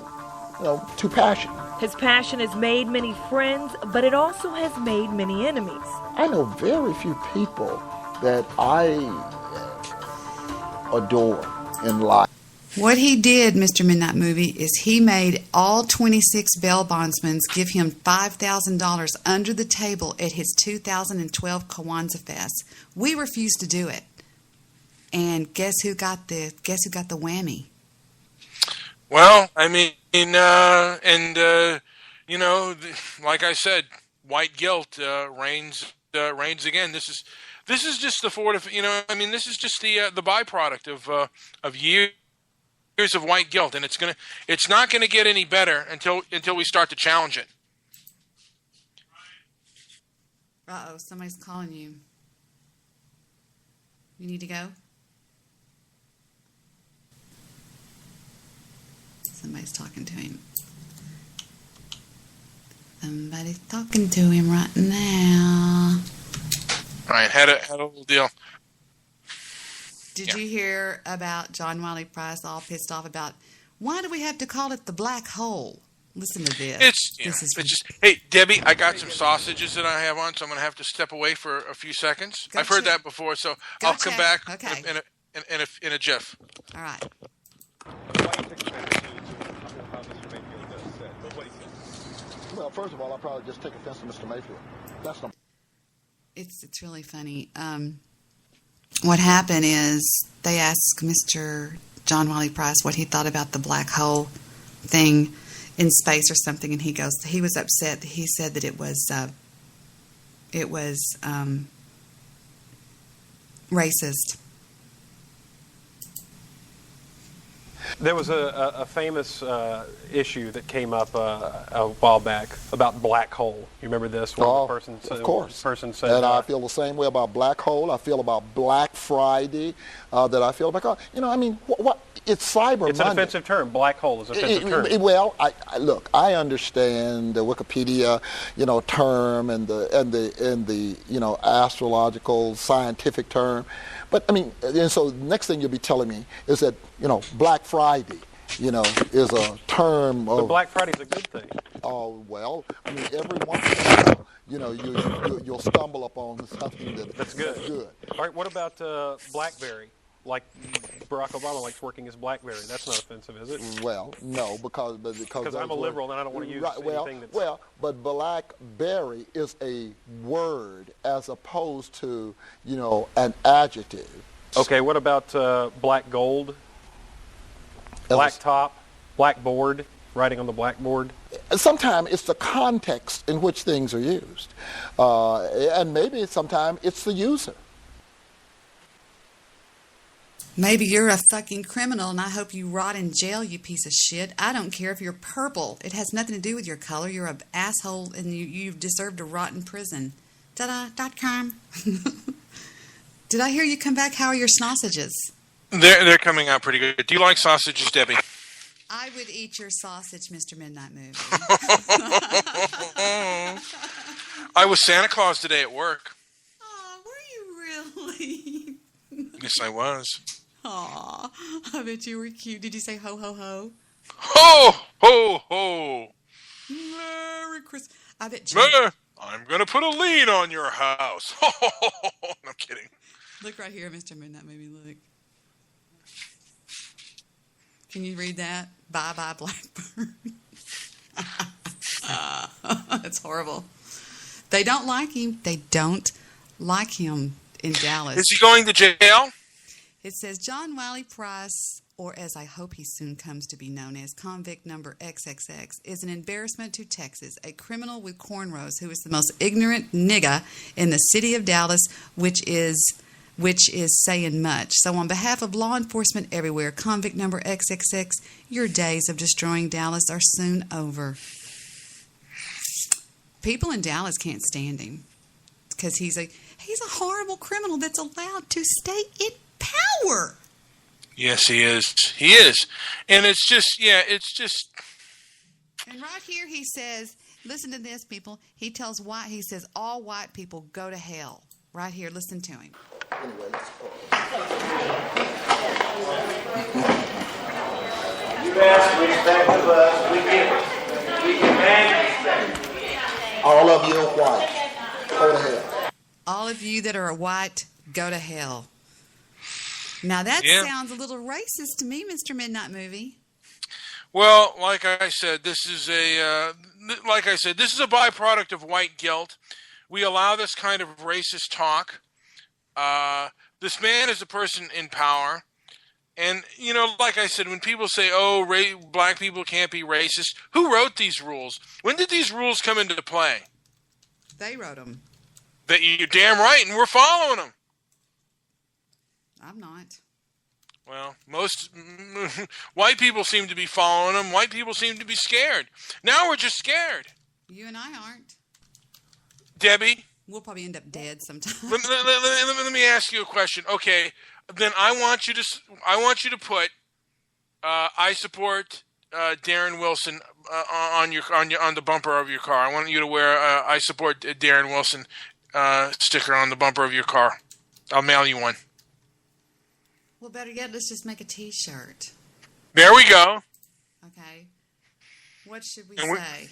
too passionate. His passion has made many friends, but it also has made many enemies. I know very few people that I adore in life. What he did, Mr. Midnight Movie, is he made all 26 bail bondsmen give him $5,000 under the table at his 2012 Kwanzaa Fest. We refused to do it. And guess who got the whammy? Well, I mean, like I said, white guilt reigns again. This is just the this is just the byproduct of years of white guilt, and it's not gonna get any better until we start to challenge it. Uh-oh, somebody's calling you. You need to go? Somebody's talking to him. Somebody's talking to him right now. All right, had a little deal. Did you hear about John Wiley Price all pissed off about why do we have to call it the black hole? Listen to this. Hey, Debbie, I got some sausages that I have on, so I'm going to have to step away for a few seconds. I've heard that before, so I'll come back in a jiff. All right. Well, first of all, I'll probably just take offense to Mr. Mayfield. That's no. It's really funny. What happened is they asked Mr. John Wiley Price what he thought about the black hole thing in space or something, and he was upset. He said that it was racist. There was a famous issue that came up a while back about black hole. You remember this? Of course. Person said, and I feel the same way about black hole. I feel about Black Friday. That I feel about. What? It's Cyber Monday. It's an offensive term. Black hole is an offensive term. Well, I understand the Wikipedia, term and the astrological scientific term. But and so the next thing you'll be telling me is that, Black Friday, is a term of... But Black Friday's a good thing. Oh, well, every once in a while, you'll stumble upon something that's good. All right, what about BlackBerry? Like Barack Obama likes working his BlackBerry. That's not offensive, is it? Well, no, because I'm a liberal and I don't want to use anything that's... But BlackBerry is a word as opposed to, an adjective. Okay, what about black gold, black top, blackboard, writing on the blackboard? Sometimes it's the context in which things are used. And maybe sometimes it's the user. Maybe you're a fucking criminal, and I hope you rot in jail, you piece of shit. I don't care if you're purple. It has nothing to do with your color. You're an asshole, and you deserve to rot in prison. Ta-da.com. Did I hear you come back? How are your sausages? They're coming out pretty good. Do you like sausages, Debbie? I would eat your sausage, Mr. Midnight Movie. I was Santa Claus today at work. Oh, were you really? Yes, I was. Aw, I bet you were cute. Did you say ho, ho, ho? Ho, ho, ho. Merry Christmas. I bet you... I'm going to put a lien on your house. I'm kidding. Look right here, Mr. Midnight Movie. Look. Can you read that? Bye-bye, Blackbird. That's horrible. They don't like him. They don't like him in Dallas. Is he going to jail? It says John Wiley Price, or as I hope he soon comes to be known as, convict number XXX, is an embarrassment to Texas, a criminal with cornrows who is the most ignorant nigga in the city of Dallas, which is saying much. So on behalf of law enforcement everywhere, convict number XXX, your days of destroying Dallas are soon over. People in Dallas can't stand him because he's a horrible criminal that's allowed to stay in power. Yes, he is. He is. And it's just... And right here he says, listen to this, people. He says all white people go to hell. Right here, listen to him. You ask respect of us, we give it. We demand respect. All of you are white. Go to hell. All of you that are white, go to hell. Now that sounds a little racist to me, Mr. Midnight Movie. Well, like I said, this is a byproduct of white guilt. We allow this kind of racist talk. This man is a person in power. And, you know, like I said, when people say, black people can't be racist, who wrote these rules? When did these rules come into play? They wrote them. You're damn right, and we're following them. I'm not. Well, most white people seem to be following them. White people seem to be scared. Now we're just scared. You and I aren't. Debbie? We'll probably end up dead sometime. Let me ask you a question. Okay, then I want you to put I support Darren Wilson on the bumper of your car. I want you to wear I support Darren Wilson sticker on the bumper of your car. I'll mail you one. Well, better yet, let's just make a T-shirt. There we go. Okay. What should we say?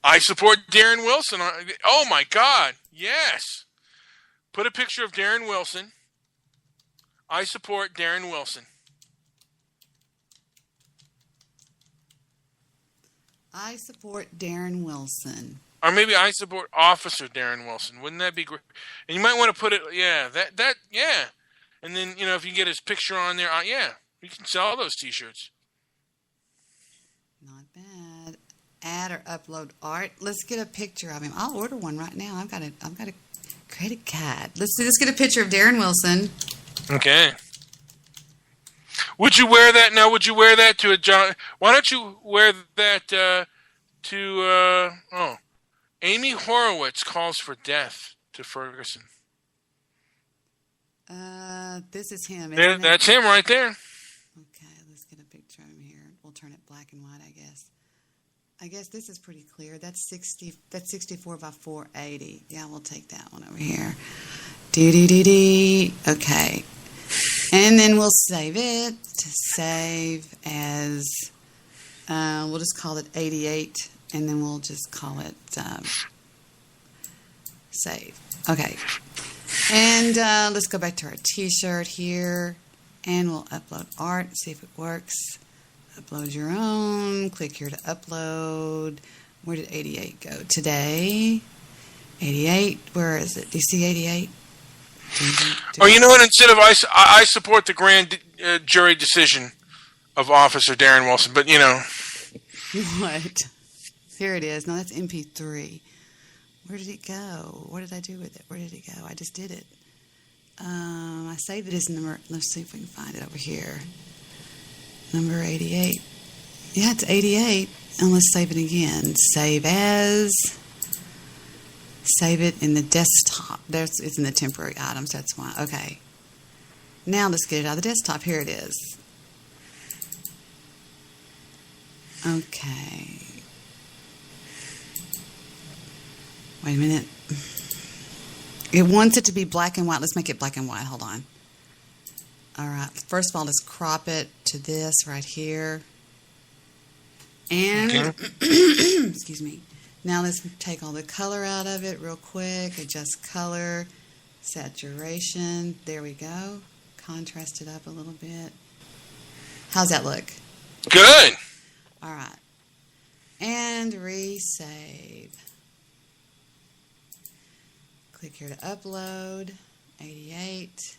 I support Darren Wilson. Oh, my God. Yes. Put a picture of Darren Wilson. I support Darren Wilson. I support Darren Wilson. Or maybe I support Officer Darren Wilson. Wouldn't that be great? And you might want to put it, yeah. And then, you know, if you get his picture on there, you can sell those T-shirts. Not bad. Add or upload art. Let's get a picture of him. I'll order one right now. I've got a credit card. Let's get a picture of Darren Wilson. Okay. Would you wear that now? Would you wear that to a John? Why don't you wear that to Amy Horowitz calls for death to Ferguson. This is him. Isn't it? That's him right there. Okay, let's get a picture of him here. We'll turn it black and white, I guess. I guess this is pretty clear. That's 64 by 480. Yeah, we'll take that one over here. Okay. And then we'll save it. Save as, we'll just call it 88. And then we'll just call it save. Okay. And let's go back to our T-shirt here. And we'll upload art. See if it works. Upload your own. Click here to upload. Where did 88 go? Today. 88. Where is it? Do you see 88? Oh, you know what? Instead of I support the grand jury decision of Officer Darren Wilson, but you know. What? Here it is. No, that's MP3. Where did it go? What did I do with it? Where did it go? I just did it. I saved it as number. Let's see if we can find it over here. Number 88. Yeah, it's 88. And let's save it again. Save as. Save it in the desktop. It's in the temporary items. That's why. Okay. Now let's get it out of the desktop. Here it is. Okay. Wait a minute. It wants it to be black and white. Let's make it black and white. Hold on. All right. First of all, let's crop it to this right here. And, excuse me. Now let's take all the color out of it real quick. Adjust color, saturation. There we go. Contrast it up a little bit. How's that look? Good. All right. And resave. Click here to upload. 88.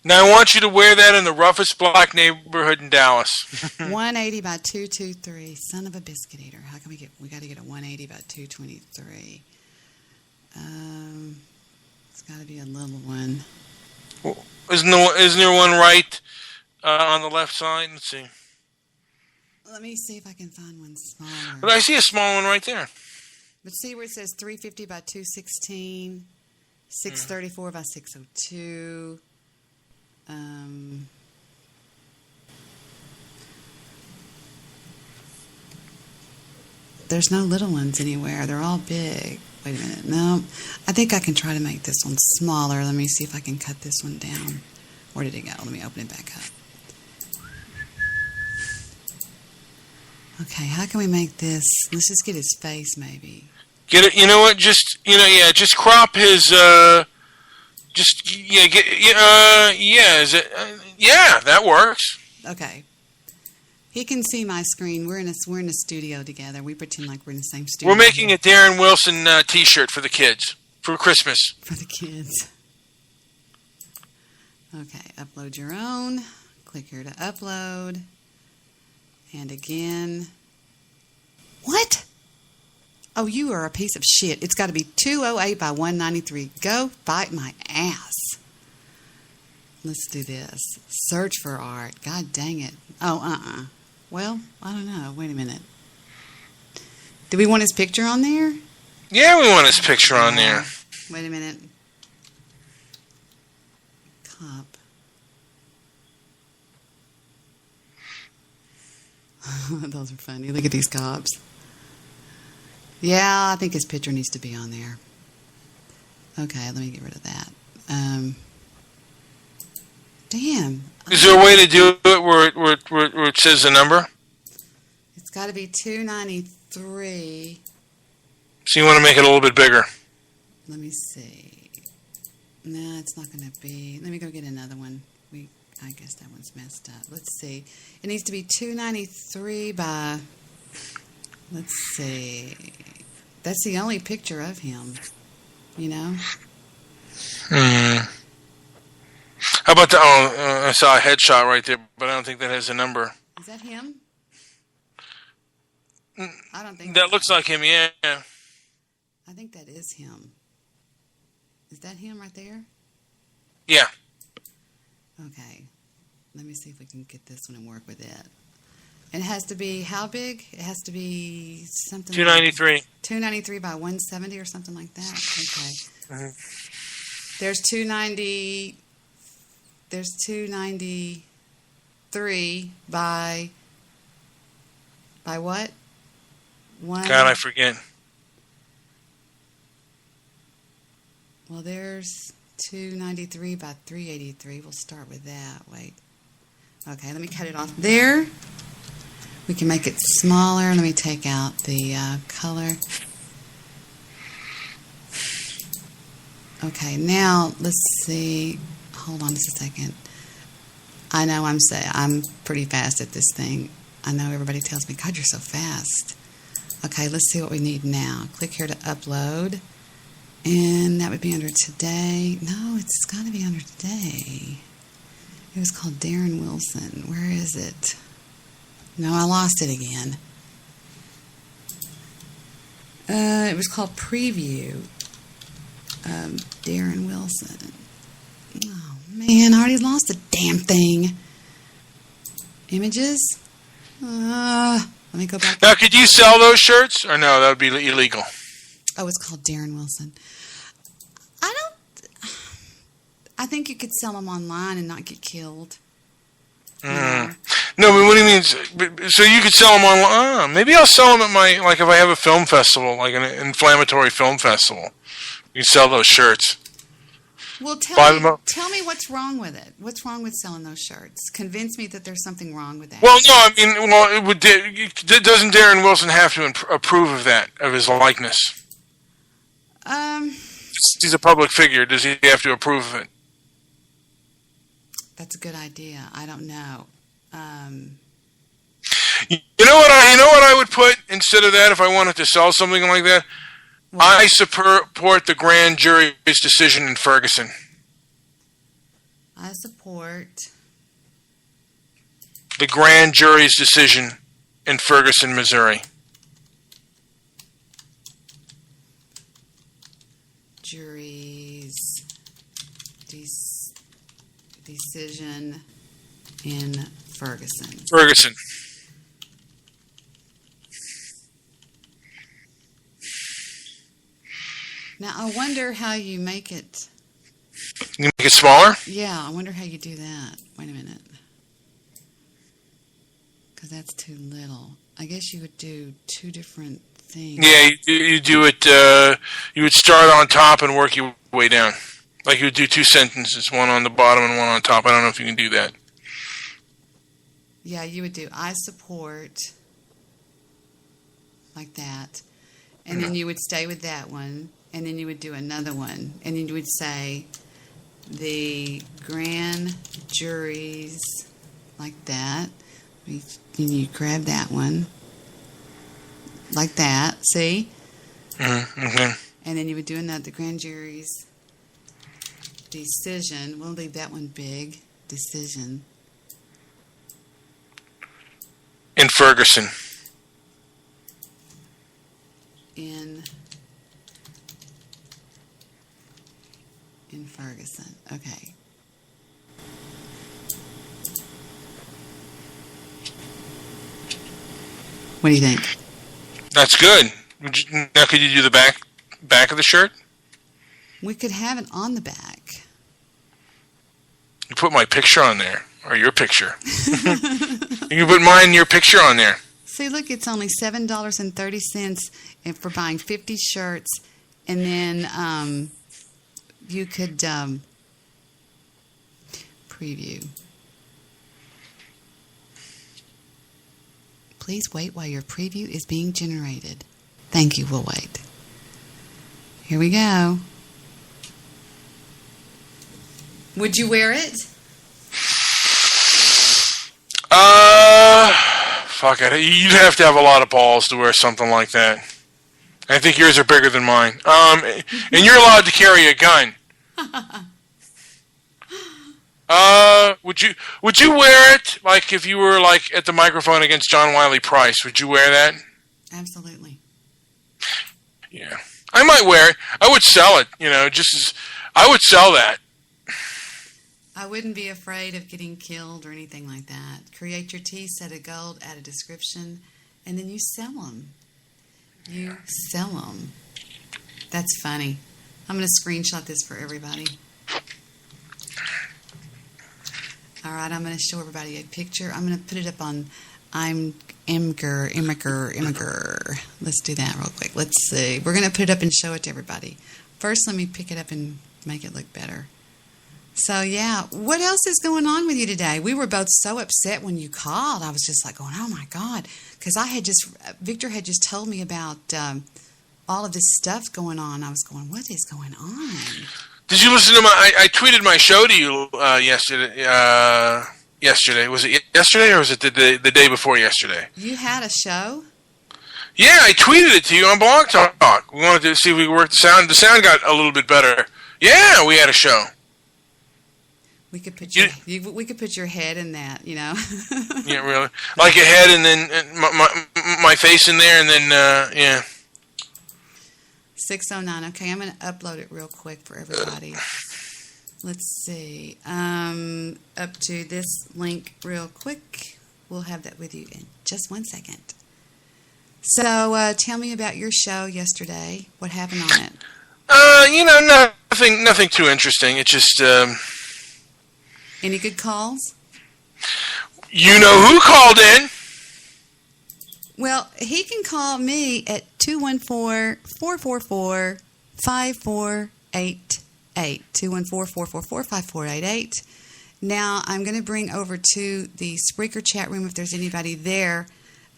Now I want you to wear that in the roughest black neighborhood in Dallas. 180 by 223. Son of a biscuit eater. How can we got to get a 180 by 223. It's got to be a little one. Well, isn't there one right on the left side? Let's see. Let me see if I can find one smaller. But I see a small one right there. But see where it says 350 by 216, 634 by 602. There's no little ones anywhere. They're all big. Wait a minute. No. I think I can try to make this one smaller. Let me see if I can cut this one down. Where did it go? Let me open it back up. Okay, how can we make this? Let's just get his face, maybe. Get it? You know what? Just just crop his. That works. Okay. He can see my screen. We're in a studio together. We pretend like we're in the same studio. We're making a Darren Wilson T-shirt for the kids for Christmas. For the kids. Okay, upload your own. Click here to upload. And again. What? Oh, you are a piece of shit. It's got to be 208 by 193. Go bite my ass. Let's do this. Search for art. God dang it. Oh, Well, I don't know. Wait a minute. Do we want his picture on there? Yeah, we want his picture on there. Wait a minute. Cop. Those are funny. Look at these cops. Yeah, I think his picture needs to be on there. Okay, let me get rid of that. Damn. Is there a way to do it where it says the number? It's got to be 293. So you want to make it a little bit bigger. Let me see. No, it's not going to be. Let me go get another one. I guess that one's messed up. Let's see. It needs to be 293 by. Let's see. That's the only picture of him. You know. How about the? Oh, I saw a headshot right there, but I don't think that has a number. Is that him? I don't think that looks like him. Yeah. I think that is him. Is that him right there? Yeah. Okay. Let me see if we can get this one and work with it. It has to be how big? It has to be something. 293. Like 293 by 170 or something like that. Okay. Mm-hmm. There's 290. There's 293 by what? One. God, I forget. Well, there's 293 by 383. We'll start with that. Wait. Okay, let me cut it off there. We can make it smaller. Let me take out the color. Okay, now let's see. Hold on just a second. I know I'm pretty fast at this thing. I know everybody tells me, God, you're so fast. Okay, let's see what we need now. Click here to upload. And that would be under today. No, it's got to be under today. It was called Darren Wilson. Where is it? No, I lost it again. It was called Preview. Darren Wilson. Oh, man, I already lost the damn thing. Images? Let me go back. Now, could you sell those shirts? Or no, that would be illegal. Oh, it's called Darren Wilson. I think you could sell them online and not get killed. No, but what do you mean? So you could sell them online? Maybe I'll sell them at my, like if I have a film festival, like an inflammatory film festival. You can sell those shirts. Well, tell me what's wrong with it. What's wrong with selling those shirts? Convince me that there's something wrong with that. Well, no, I mean, doesn't Darren Wilson have to approve of that, of his likeness? He's a public figure. Does he have to approve of it? That's a good idea. I don't know. You know what I would put instead of that if I wanted to sell something like that? What? I support the grand jury's decision in Ferguson. I support the grand jury's decision in Ferguson, Missouri. Jury's decision in Ferguson. Ferguson. Now, I wonder how you make it. You make it smaller? Yeah, I wonder how you do that. Wait a minute. Because that's too little. I guess you would do two different things. Yeah, you do it, you would start on top and work your way down. Like you would do 2 sentences, one on the bottom and one on top. I don't know if you can do that. Yeah, you would do I support, like that. And then you would stay with that one. And then you would do another one. And then you would say the grand juries, like that. And you grab that one. Like that. See? Mm-hmm. And then you would do another, the grand jury's decision. We'll leave that one big. Decision. In Ferguson. In Ferguson. Okay. What do you think? That's good. Now, could you do the back of the shirt? We could have it on the back. You put my picture on there, or your picture. You put your picture on there. See, look, it's only $7.30 for buying 50 shirts, and then you could preview. Please wait while your preview is being generated. Thank you, we'll wait. Here we go. Would you wear it? Fuck it. You'd have to have a lot of balls to wear something like that. I think yours are bigger than mine. And you're allowed to carry a gun. Would you wear it, like, if you were, like, at the microphone against John Wiley Price? Would you wear that? Absolutely. Yeah. I might wear it. I would sell it, I would sell that. I wouldn't be afraid of getting killed or anything like that. Create your tea, set a goal, add a description, and then you sell them. You sell them. That's funny. I'm going to screenshot this for everybody. All right, I'm going to show everybody a picture. I'm going to put it up on Imgur. Let's do that real quick. Let's see. We're going to put it up and show it to everybody. First, let me pick it up and make it look better. So, yeah, what else is going on with you today? We were both so upset when you called. I was just like going, oh, my God. Because Victor had just told me about all of this stuff going on. I was going, what is going on? Did you listen to I tweeted my show to you yesterday. Yesterday. Was it yesterday or was it the day before yesterday? You had a show? Yeah, I tweeted it to you on Blog Talk. We wanted to see if we could work the sound. The sound got a little bit better. Yeah, we had a show. We could put we could put your head in that, Yeah, really. Like a head and then my face in there and then, yeah. 609. Okay, I'm going to upload it real quick for everybody. Let's see. Up to this link real quick. We'll have that with you in just 1 second. So, tell me about your show yesterday. What happened on it? Nothing too interesting. It's just, Any good calls? You know who called in? Well, he can call me at 214-444-5488. 214-444-5488. Now, I'm going to bring over to the Spreaker chat room, if there's anybody there,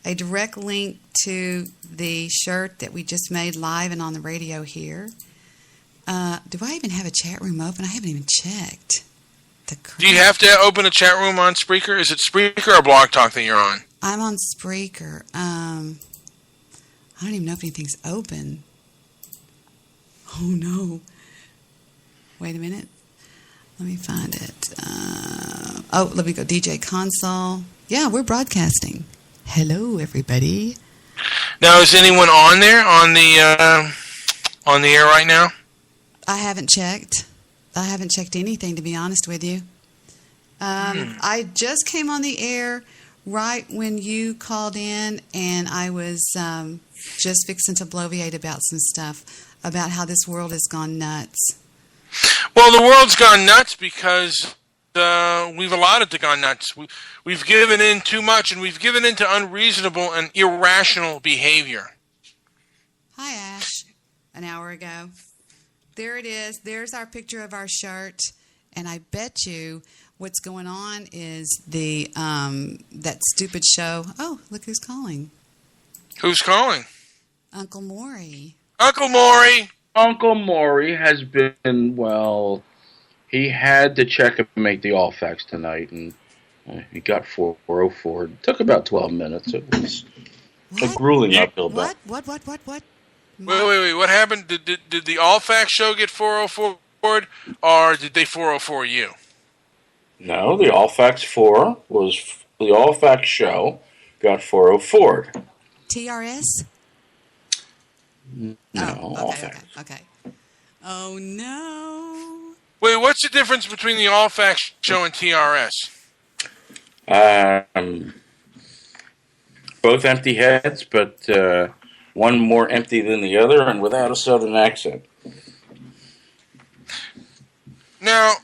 a direct link to the shirt that we just made live and on the radio here. Do I even have a chat room open? I haven't even checked. Do you have to open a chat room on Spreaker? Is it Spreaker or Blog Talk that you're on? I'm on Spreaker. I don't even know if anything's open. Oh, no. Wait a minute. Let me find it. Let me go. DJ Console. Yeah, we're broadcasting. Hello, everybody. Now, is anyone on there on the air right now? I haven't checked. I haven't checked anything, to be honest with you. I just came on the air right when you called in, and I was just fixing to bloviate about some stuff, about how this world has gone nuts. Well, the world's gone nuts because we've allowed it to go nuts. We've given in too much, and we've given in to unreasonable and irrational behavior. Hi, Ash. An hour ago. there it is. There's our picture of our shirt. And I bet you what's going on is the that stupid show. Oh, look who's calling. Who's calling? Uncle Maury. Uncle Maury. Uncle Maury has been, well, he had to checkmate the All Facts tonight, and he got 404. It took about 12 minutes. It was a grueling uphill battle. What? Wait. What happened? Did the All Facts show get 404? Or did they 404 you? No, the All Facts 4 was the All Facts show got 404. TRS? No, All Facts. Okay. Oh no. Wait, what's the difference between the All Facts show and TRS? Both empty heads, but one more empty than the other and without a southern accent. Now,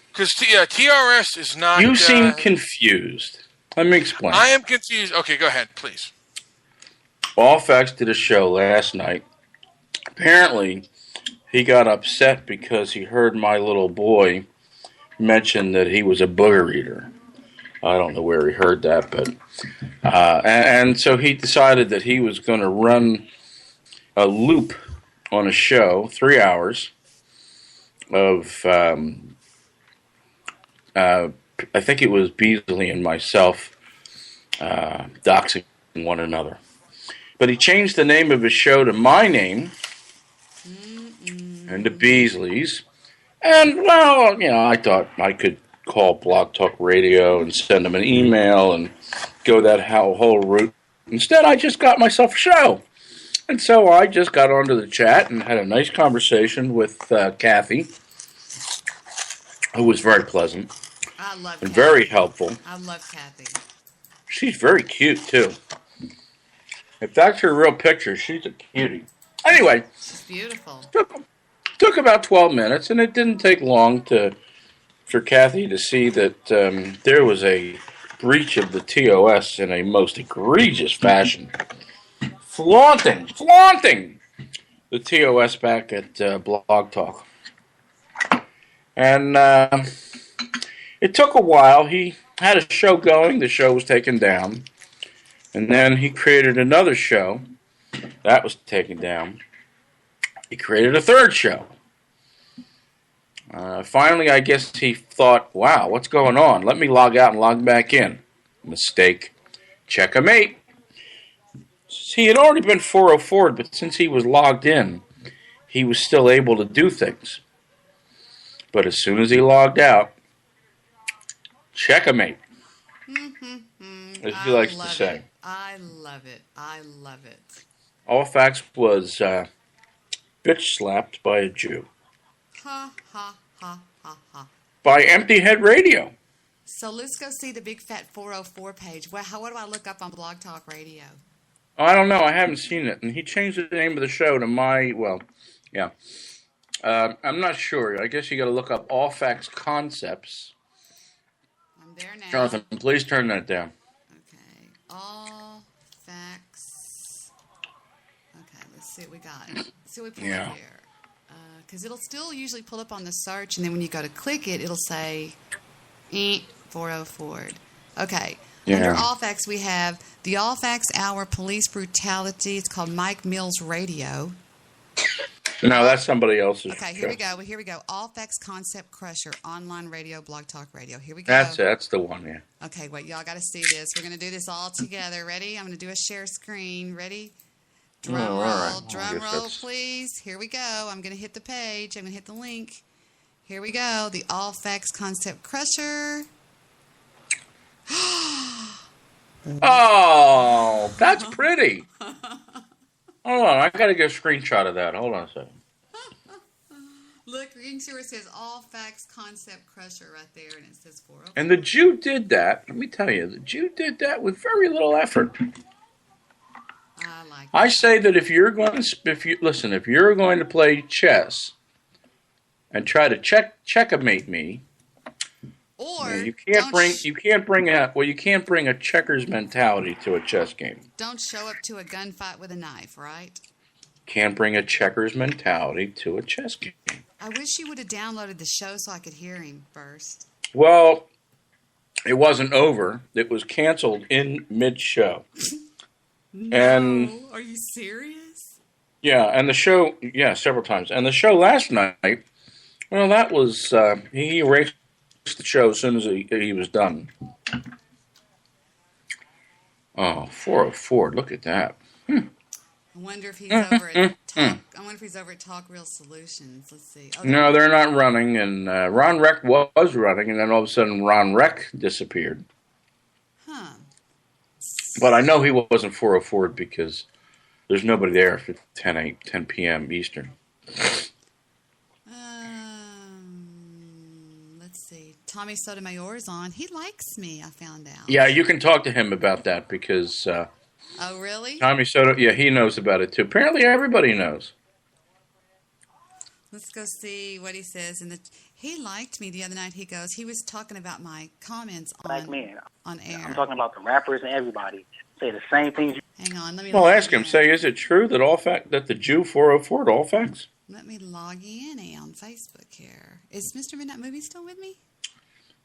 because TRS is not... You seem confused. Let me explain. I am confused. Okay, go ahead, please. All Facts did a show last night. Apparently, he got upset because he heard my little boy mention that he was a booger eater. I don't know where he heard that, but... and so he decided that he was going to run a loop on a show, 3 hours... of I think it was Beasley and myself doxing one another. But he changed the name of his show to my name and to Beasley's. And, well, I thought I could call Blog Talk Radio and send him an email and go that whole route. Instead, I just got myself a show. And so I just got onto the chat and had a nice conversation with Kathy, who was very pleasant. I love and Kathy. Very helpful. I love Kathy. She's very cute, too. If that's her real picture, she's a cutie. Anyway. She's beautiful. Took about 12 minutes, and it didn't take long for Kathy to see that there was a breach of the TOS in a most egregious fashion. Flaunting the TOS back at Blog Talk. And it took a while. He had a show going. The show was taken down. And then he created another show. That was taken down. He created a third show. Finally, I guess he thought, wow, what's going on? Let me log out and log back in. Mistake. Checkmate. He had already been 404'd, but since he was logged in, he was still able to do things. But as soon as he logged out, checkmate, as he likes to say. I love it. All Facts was bitch slapped by a Jew. Ha, ha, ha, ha, ha. By Empty Head Radio. So let's go see the Big Fat 404 page. What do I look up on Blog Talk Radio? I don't know. I haven't seen it. And he changed the name of the show to yeah. I'm not sure. I guess you got to look up All Facts Concepts. I'm there now. Jonathan, please turn that down. Okay. All Facts. Okay, let's see what we got. Let's see what we pull up here. Because it'll still usually pull up on the search, and then when you go to click it, it'll say 404. Okay. Yeah. Under All Facts, we have the All Facts Hour Police Brutality. It's called Mike Mills Radio. No, that's somebody else's. Okay, here we go. All Facts Concept Crusher, online radio, Blog Talk Radio. Here we go. That's it. That's the one, yeah. Okay, wait, y'all got to see this. We're going to do this all together. Ready? I'm going to do a share screen. Ready? Drum roll, drum roll, please. Here we go. I'm going to hit the page. I'm going to hit the link. Here we go. The All Facts Concept Crusher. Oh, that's pretty. Hold on, I got to get a screenshot of that. Hold on a second. Look, you can see where it says All Facts Concept Crusher right there, and it says 404. And the Jew did that. Let me tell you, the Jew did that with very little effort. I like I say that if you're going to play chess and try to checkmate me, or you can't bring a checkers mentality to a chess game. Don't show up to a gunfight with a knife, right? can't bring a checkers mentality to a chess game. I wish you would have downloaded the show so I could hear him first. Well, it wasn't over. It was canceled in mid-show. No, are you serious? Yeah, and the show, several times. And the show last night, well, that was, he erased the show as soon as he was done. Oh, 404, look at that. I wonder if he's over at Talk. I wonder if he's over at Talk Real Solutions. Let's see. Oh, No, they're not running, and Ron Reck was running, and then all of a sudden Ron Reck disappeared. Huh. But I know he wasn't 404 because there's nobody there after 10 p.m. Eastern. Let's see. Tommy Sotomayor's on. He likes me, I found out. Yeah, you can talk to him about that because oh, really? Tommy Soto, he knows about it too. Apparently everybody knows. Let's go see what he says. He liked me the other night. He was talking about my comments on air. I'm talking about the rappers and everybody. Say the same things. Hang on, let me. Well, ask him. Say, is it true that the Jew 404 at Allfax? Let me log in on Facebook here. Is Mr. Midnight Movie still with me?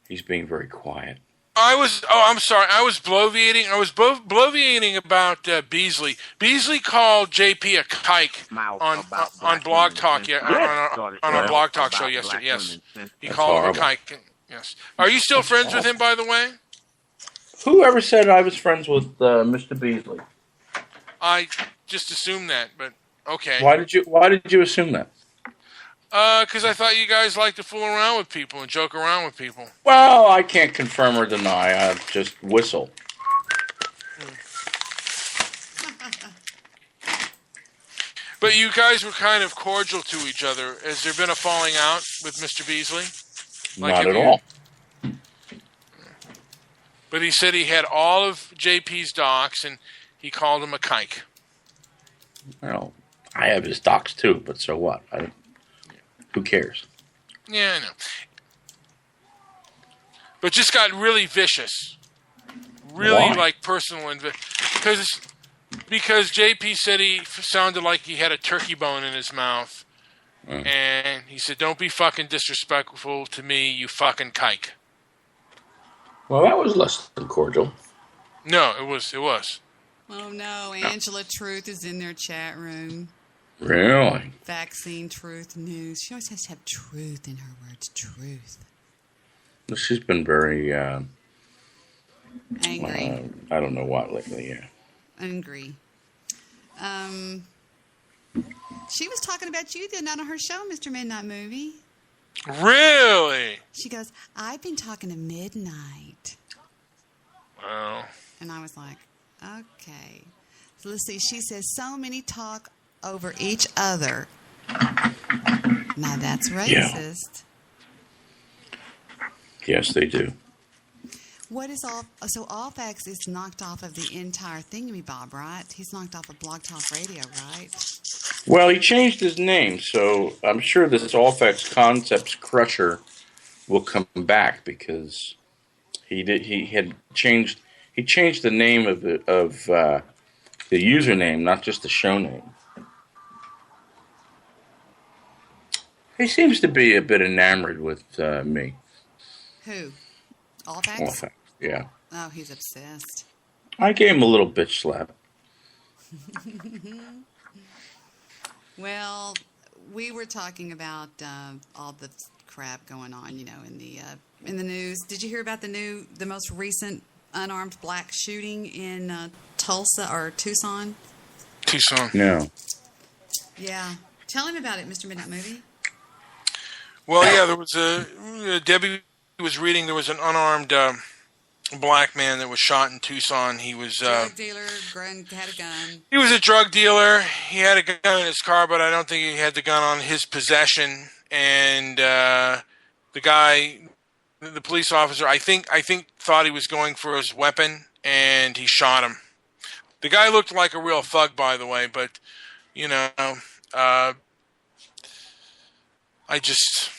He's being very quiet. I'm sorry. I was bloviating. I was bloviating about Beasley. Beasley called JP a kike on Blog Talk. On a Blog Talk show yesterday. Yes, he called him a kike. Yes. Are you still friends with him, by the way? Who ever said I was friends with Mr. Beasley? I just assumed that, but okay. Why did you assume that? Because I thought you guys like to fool around with people and joke around with people. Well, I can't confirm or deny. I just whistle. But you guys were kind of cordial to each other. Has there been a falling out with Mr. Beasley? Not at all. But he said he had all of JP's docs, and he called him a kike. Well, I have his docs too, but so what? Who cares? Yeah, I know. But just got really vicious. Really, Why? like, personal. Because JP said he sounded like he had a turkey bone in his mouth. And he said, don't be fucking disrespectful to me, you fucking kike. Well, that was less than cordial. No, it was. Oh, no. Angela Truth is in their chat room. Really? Vaccine Truth News. She always has to have truth in her words. Truth. Well, she's been very... angry. I don't know what lately, yeah. Angry. She was talking about you the other night on her show, Mr. Midnight Movie. Really? She goes, I've been talking to Midnight. Wow. And I was like, okay. So let's see. She says, so many talk over each other. Now that's racist. Yeah. Yes, they do. What is all? So Allfax is knocked off of the entire thingamabob, right? He's knocked off of Blog Talk Radio, right? Well, he changed his name, so I'm sure this Allfax Concepts Crusher will come back because he changed the name of the username, not just the show name. He seems to be a bit enamored with me. Who? Allfax? Allfax, yeah. Oh, he's obsessed. I gave him a little bitch slap. Well, we were talking about all the crap going on, in the news. Did you hear about the most recent unarmed black shooting in Tulsa or Tucson? Tucson. No. Yeah. Tell him about it, Mr. Midnight Movie. Well, yeah, there was Debbie was reading, there was an unarmed black man that was shot in Tucson. He was drug dealer, had a gun. He was a drug dealer. He had a gun in his car, but I don't think he had the gun on his possession. And the guy, the police officer, I think thought he was going for his weapon, and he shot him. The guy looked like a real thug, by the way, but I just,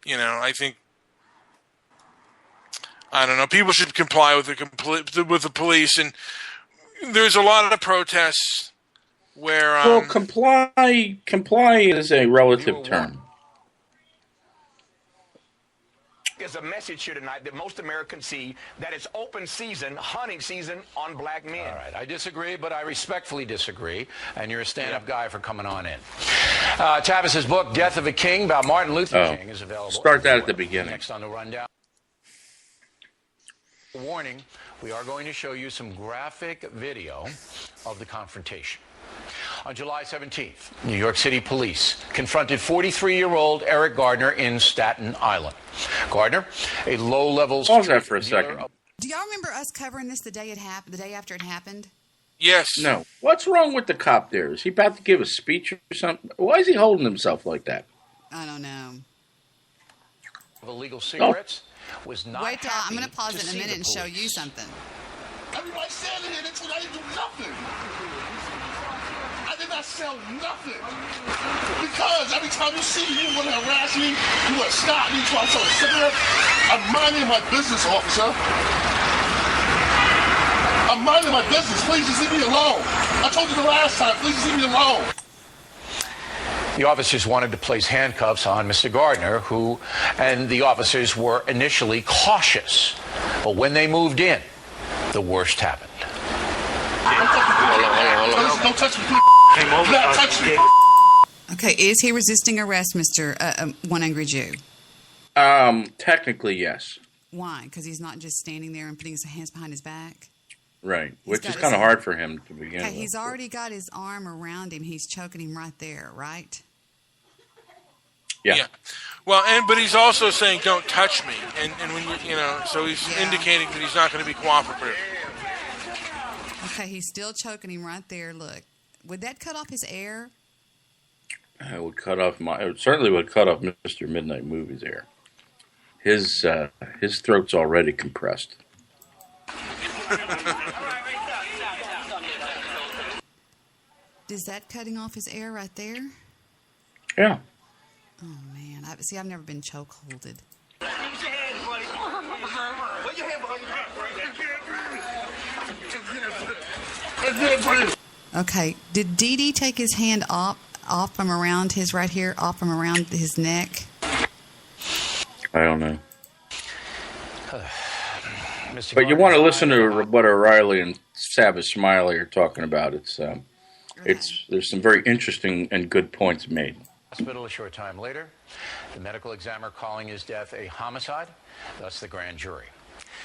I think, I don't know. People should comply with the police, and there's a lot of protests where well, comply is a relative term. There's a message here tonight that most Americans see that it's open season, hunting season on black men. All right, I disagree, but I respectfully disagree, and you're a stand-up guy for coming on in. Tavis's book, Death of a King, about Martin Luther King, is available. Start that at the beginning. Next on the rundown. Warning, we are going to show you some graphic video of the confrontation. On July 17th, New York City police confronted 43-year-old Eric Gardner in Staten Island. Gardner, a low-level... Pause that for a second. Do y'all remember us covering this the day after it happened? Yes. No. What's wrong with the cop there? Is he about to give a speech or something? Why is he holding himself like that? I don't know. Of illegal cigarettes was not... Wait till I'm going to pause it in a minute and show you something. Everybody standing here, they told you I didn't do nothing. I did not sell nothing. Because every time you see me, you want to harass me, you want to stop me, try to sell a cigarette. I'm minding my business, officer. I'm minding my business. Please just leave me alone. I told you the last time, please just leave me alone. The officers wanted to place handcuffs on Mr. Gardner, and the officers were initially cautious. But when they moved in, the worst happened. Don't touch me, please. Do not touch me. Okay, is he resisting arrest, Mr. One Angry Jew? Technically, yes. Why? Because he's not just standing there and putting his hands behind his back? Right, which is kind of hard for him to begin with. Okay, he's already got his arm around him. He's choking him right there, right? Yeah. Well, but he's also saying, "Don't touch me," and when so he's indicating that he's not going to be cooperative. Okay, he's still choking him right there. Look, would that cut off his air? It would cut off it certainly would cut off Mr. Midnight Movie's air. His throat's already compressed. Is that cutting off his air right there? Yeah. Oh man, I've never been chokeholded. Okay, did Dee Dee take his hand off from around his right here, off from around his neck? I don't know. But you want to listen to what O'Reilly and Savage Smiley are talking about. There's some very interesting and good points made. Hospital a short time later, the medical examiner calling his death a homicide, thus the grand jury.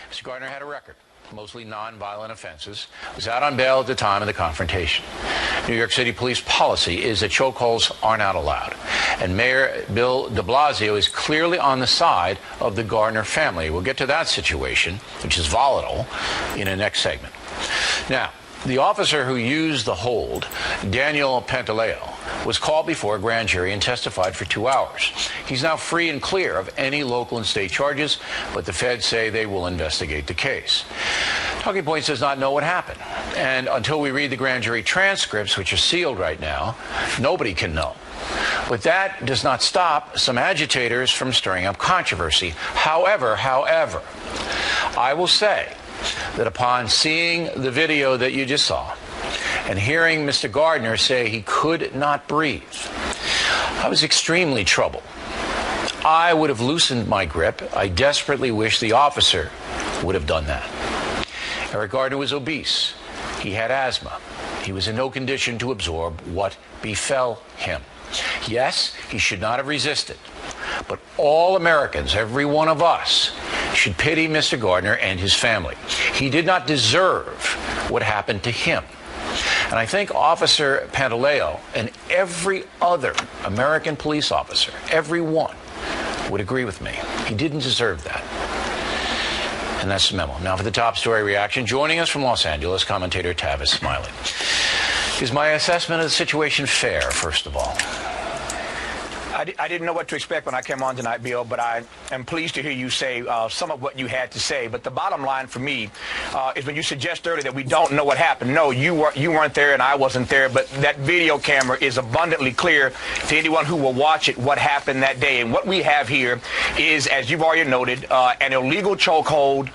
Mr. Gardner had a record, mostly non-violent offenses, was out on bail at the time of the confrontation. New York City police policy is that chokeholds are not allowed, and Mayor Bill de Blasio is clearly on the side of the Gardner family. We'll get to that situation, which is volatile, in the next segment. Now, the officer who used the hold, Daniel Pantaleo, was called before a grand jury and testified for 2 hours. He's now free and clear of any local and state charges, but the feds say they will investigate the case. Talking Points does not know what happened, and until we read the grand jury transcripts, which are sealed right now, nobody can know. But that does not stop some agitators from stirring up controversy. However, I will say that upon seeing the video that you just saw and hearing Mr. Gardner say he could not breathe, I was extremely troubled. I would have loosened my grip. I desperately wish the officer would have done that. Eric Gardner was obese. He had asthma. He was in no condition to absorb what befell him. Yes, he should not have resisted. But all Americans, every one of us, should pity Mr. Gardner and his family. He did not deserve what happened to him. And I think Officer Pantaleo and every other American police officer, every one, would agree with me. He didn't deserve that. And that's the memo. Now for the top story reaction. Joining us from Los Angeles, commentator Tavis Smiley. Is my assessment of the situation fair, first of all? I didn't know what to expect when I came on tonight, Bill, but I am pleased to hear you say some of what you had to say. But the bottom line for me is when you suggest earlier that we don't know what happened. No, you weren't there and I wasn't there, but that video camera is abundantly clear to anyone who will watch it what happened that day. And what we have here is, as you've already noted, an illegal chokehold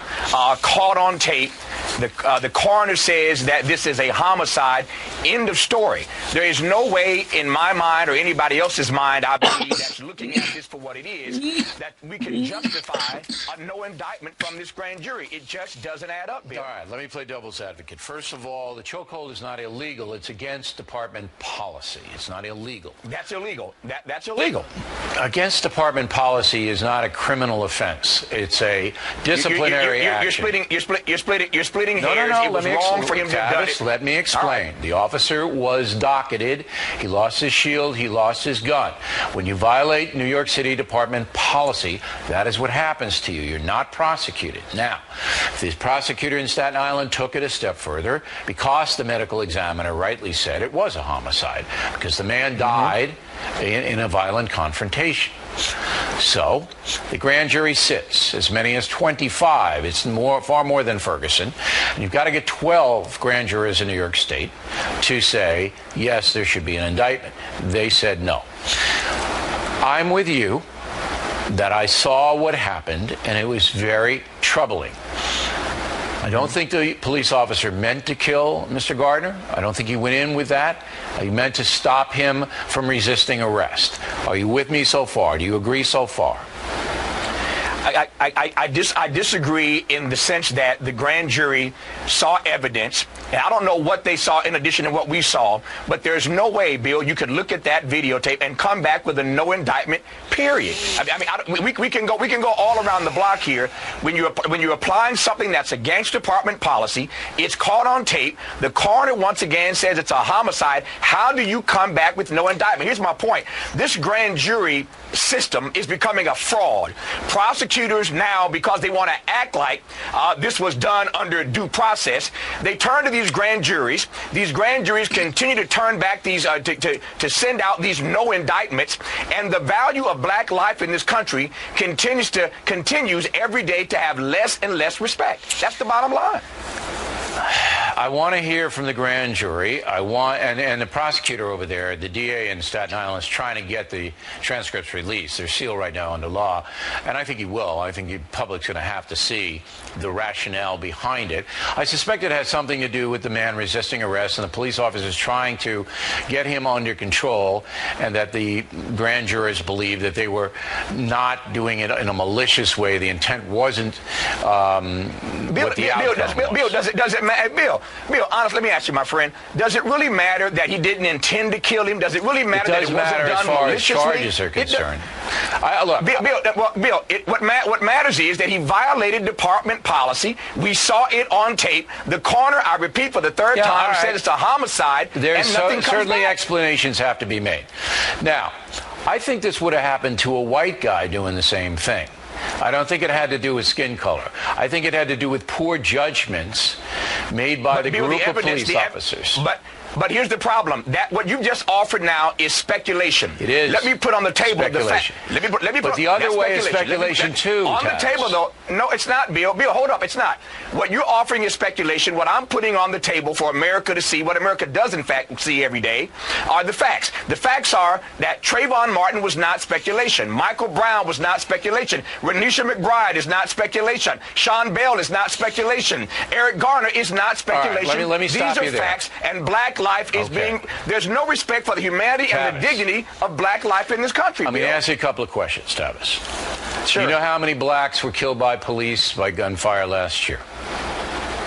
caught on tape The coroner says that this is a homicide. End of story. There is no way in my mind or anybody else's mind, I believe, that's looking at this for what it is, that we can justify a no indictment from this grand jury. It just doesn't add up, Bill. All right, let me play devil's advocate. First of all, the chokehold is not illegal. It's against department policy. It's not illegal. That's illegal. That's illegal. Against department policy is not a criminal offense. It's a disciplinary action. You're splitting No, hairs. no, It was wrong for him to have done it. Let me explain. The officer was docketed. He lost his shield. He lost his gun. When you violate New York City department policy, that is what happens to you. You're not prosecuted. Now, if the prosecutor in Staten Island took it a step further, because the medical examiner rightly said it was a homicide, because the man died in a violent confrontation. So the grand jury sits, as many as 25. It's far more than Ferguson. And you've got to get 12 grand jurors in New York State to say, yes, there should be an indictment. They said no. I'm with you that I saw what happened, and it was very troubling. I don't think the police officer meant to kill Mr. Gardner. I don't think he went in with that. He meant to stop him from resisting arrest. Are you with me so far? Do you agree so far? I disagree in the sense that the grand jury saw evidence, and I don't know what they saw in addition to what we saw, but there's no way, Bill, you could look at that videotape and come back with a no indictment, period. We can go all around the block here. When you're applying something that's against department policy, it's caught on tape. The coroner once again says it's a homicide. How do you come back with no indictment? Here's my point. This grand jury system is becoming a fraud. Prosecutors now, because they want to act like this was done under due process, they turn to these grand juries. These grand juries continue to turn back these to send out these no indictments, and the value of black life in this country continues every day to have less and less respect. That's the bottom line. I want to hear from the grand jury. And the prosecutor over there, the DA in Staten Island, is trying to get the transcripts released. They're sealed right now under law, and I think he will. I think the public's going to have to see the rationale behind it. I suspect it has something to do with the man resisting arrest and the police officers trying to get him under control, and that the grand jurors believe that they were not doing it in a malicious way. The intent wasn't what the outcome was. Bill, honestly, let me ask you, my friend, does it really matter that he didn't intend to kill him? Does it really matter that it wasn't done as far maliciously? as charges are concerned. What matters is that he violated department policy. We saw it on tape. The coroner, I repeat for the third time, said it's a homicide. There's and nothing certainly back. explanations have to be made. Now, I think this would have happened to a white guy doing the same thing. I don't think it had to do with skin color. I think it had to do with poor judgments made by the group of police officers. But here's the problem. That what you just offered now is speculation. It is. Let me put on the table the fact. Let me put but the other way is speculation too. On the table, though. No, it's not, Bill. Bill, hold up. It's not. What you're offering is speculation. What I'm putting on the table for America to see, what America does in fact see every day, are the facts. The facts are that Trayvon Martin was not speculation. Michael Brown was not speculation. Renisha McBride is not speculation. Sean Bell is not speculation. Eric Garner is not speculation. All right, let me stop you there. These are facts, and black life is there's no respect for the humanity and the dignity of black life in this country. I'm going to ask you a couple of questions, Tavis. Sure. You know how many blacks were killed by police by gunfire last year?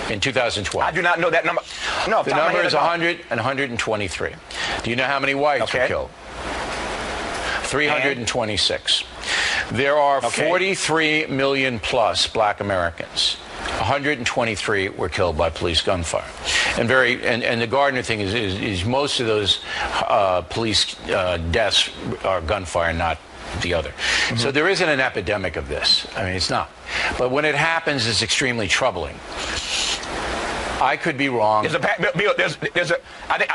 In 2012. I do not know that number. No, the number is 100 and 123. Do you know how many whites were killed? 326. There are 43 million plus black Americans. 123 were killed by police gunfire. And the Gardner thing is most of those police deaths are gunfire, not the other. Mm-hmm. So there isn't an epidemic of this. I mean, it's not. But when it happens, it's extremely troubling. I could be wrong. I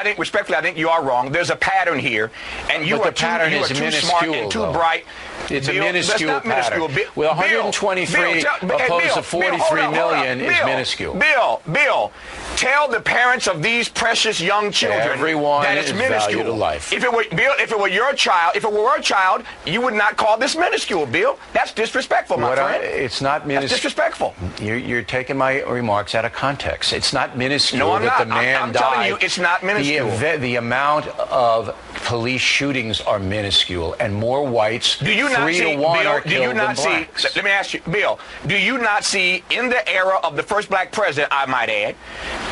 think respectfully, I think you are wrong. There's a pattern here, and you are too smart and too bright. It's Bill, a minuscule that's not pattern. minuscule. Well, 123 opposed to 43 million is minuscule. Bill, tell the parents of these precious young children Everyone that it's is minuscule. value to life. If it were Bill, if it were your child, you would not call this minuscule, Bill. That's disrespectful, my friend. It's not minuscule. That's disrespectful. You're taking my remarks out of context. It's not minuscule No, I'm that not. the man I'm died. telling you, it's not minuscule. The amount of police shootings are minuscule, and more whites, Do you not 3 see, to 1, Bill, are do you killed not than see, blacks. let me ask you, Bill, do you not see in the era of the first black president, I might add,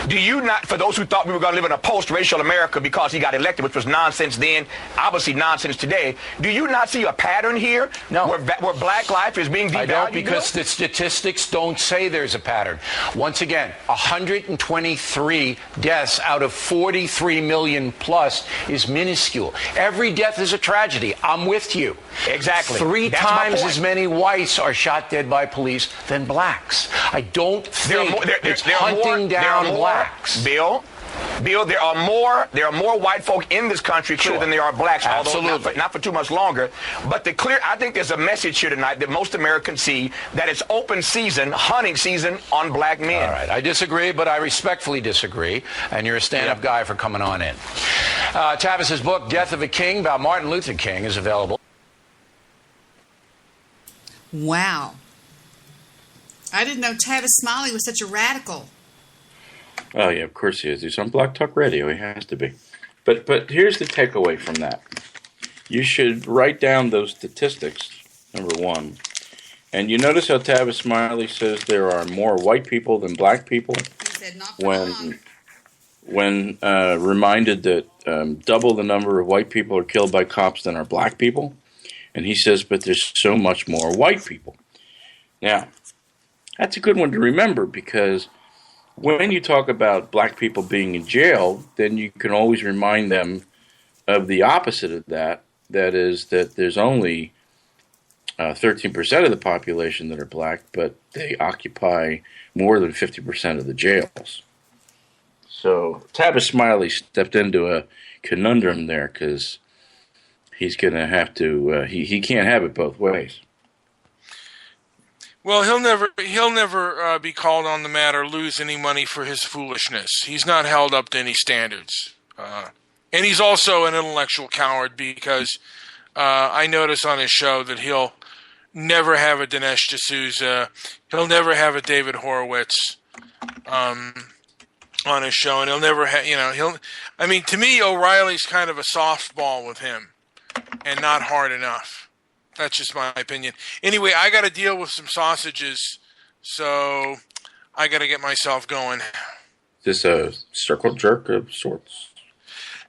do you not, for those who thought we were going to live in a post-racial America because he got elected, which was nonsense then, obviously nonsense today, do you not see a pattern here where black life is being devalued? I don't, because the statistics don't say there's a pattern. Once again, 123 deaths out of 43 million plus is minuscule. Every death is a tragedy. I'm with you. Exactly. 3 That's my times point. as many whites are shot dead by police than blacks. I don't think it's hunting down blacks. Bill, there are more white folk in this country clearly than there are blacks. Absolutely. Although not for too much longer. But I think there's a message here tonight that most Americans see, that it's open season, hunting season on black men. All right, I disagree, but I respectfully disagree, and you're a stand-up guy for coming on in. Tavis's book, Death of a King, about Martin Luther King, is available. Wow. I didn't know Tavis Smiley was such a radical. Oh, yeah, of course he is. He's on Black Talk Radio. He has to be. But here's the takeaway from that. You should write down those statistics, number one. And you notice how Tavis Smiley says there are more white people than black people? He said not for long. When reminded that double the number of white people are killed by cops than are black people. And he says, but there's so much more white people. Now, that's a good one to remember, because when you talk about black people being in jail, then you can always remind them of the opposite of that. That is that there's only 13% of the population that are black, but they occupy more than 50% of the jails. So Tavis Smiley stepped into a conundrum there, because he's going to have to, he can't have it both ways. Well, he'll never be called on the mat or lose any money for his foolishness. He's not held up to any standards. And he's also an intellectual coward, because I notice on his show that he'll never have a Dinesh D'Souza. He'll never have a David Horowitz on his show. And he'll never have, to me, O'Reilly's kind of a softball with him and not hard enough. That's just my opinion. Anyway, I got to deal with some sausages, so I got to get myself going. Is this a circle jerk of sorts?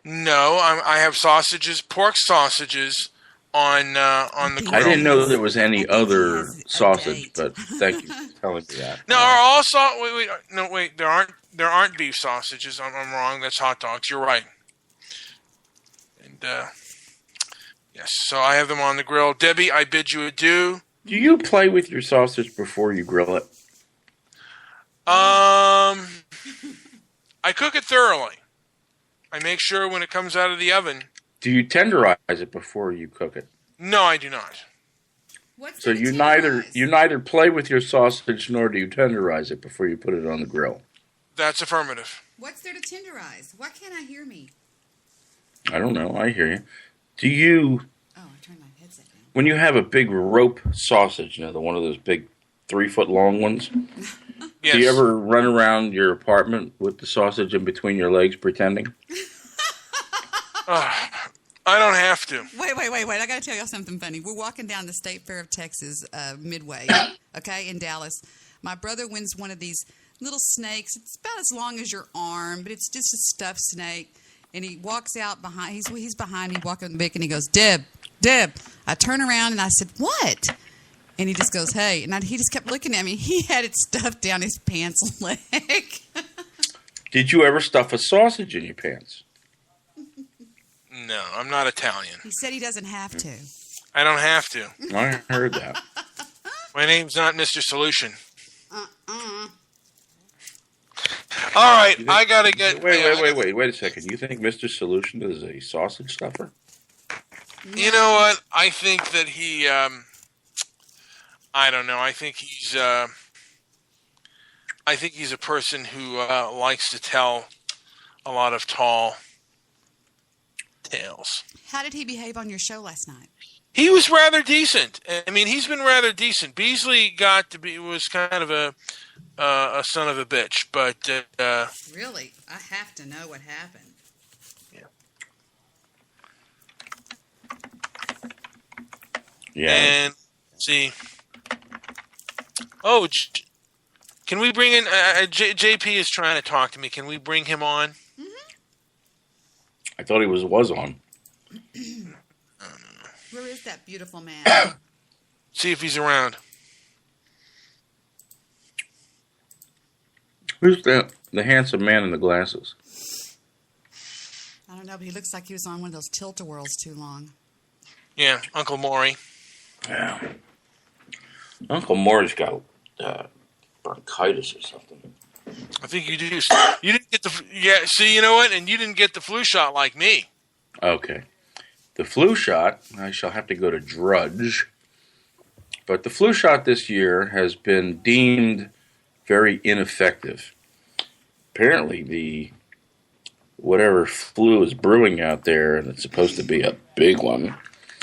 No, I have sausages, pork sausages on the grill. I didn't know there was any other sausage, but thank you for telling me that. No, are all wait, there aren't beef sausages. I'm wrong. That's hot dogs. You're right. And yes, so I have them on the grill. Debbie, I bid you adieu. Do you play with your sausage before you grill it? I cook it thoroughly. I make sure when it comes out of the oven. Do you tenderize it before you cook it? No, I do not. So you neither play with your sausage nor do you tenderize it before you put it on the grill. That's affirmative. What's there to tenderize? Why can't I hear me? I don't know. I hear you. Do you? Oh, I turned my headset down. When you have a big rope sausage, the one of those big 3-foot long ones. Yes. Do you ever run around your apartment with the sausage in between your legs pretending? I don't have to. Wait. I got to tell y'all something funny. We're walking down the State Fair of Texas, Midway, okay, in Dallas. My brother wins one of these little snakes. It's about as long as your arm, but it's just a stuffed snake. And he walks out behind. He's behind me, walking back, and he goes, Deb. I turn around, and I said, what? And he just goes, hey. And he just kept looking at me. He had it stuffed down his pants leg. Did you ever stuff a sausage in your pants? No, I'm not Italian. He said he doesn't have to. I don't have to. I heard that. My name's not Mr. Solution. All right, I gotta get. Wait a second. You think Mr. Solution is a sausage stuffer? You know what? I think that he. I don't know. I think he's a person who likes to tell a lot of tall tales. How did he behave on your show last night? He was rather decent. I mean, he's been rather decent. Beasley was kind of a son of a bitch, but Really? I have to know what happened. Yeah. And see. Oh, can we bring in JP is trying to talk to me. Can we bring him on? I thought he was on. Where is that beautiful man? See if he's around. Who's the handsome man in the glasses? I don't know, but he looks like he was on one of those tilt-a-whirls too long. Yeah, Uncle Maury. Yeah. Uncle Maury's got bronchitis or something. I think you do. You didn't get the see, you know what? And you didn't get the flu shot like me. Okay. The flu shot, I shall have to go to Drudge. But the flu shot this year has been deemed very ineffective. Apparently, the whatever flu is brewing out there, and it's supposed to be a big one,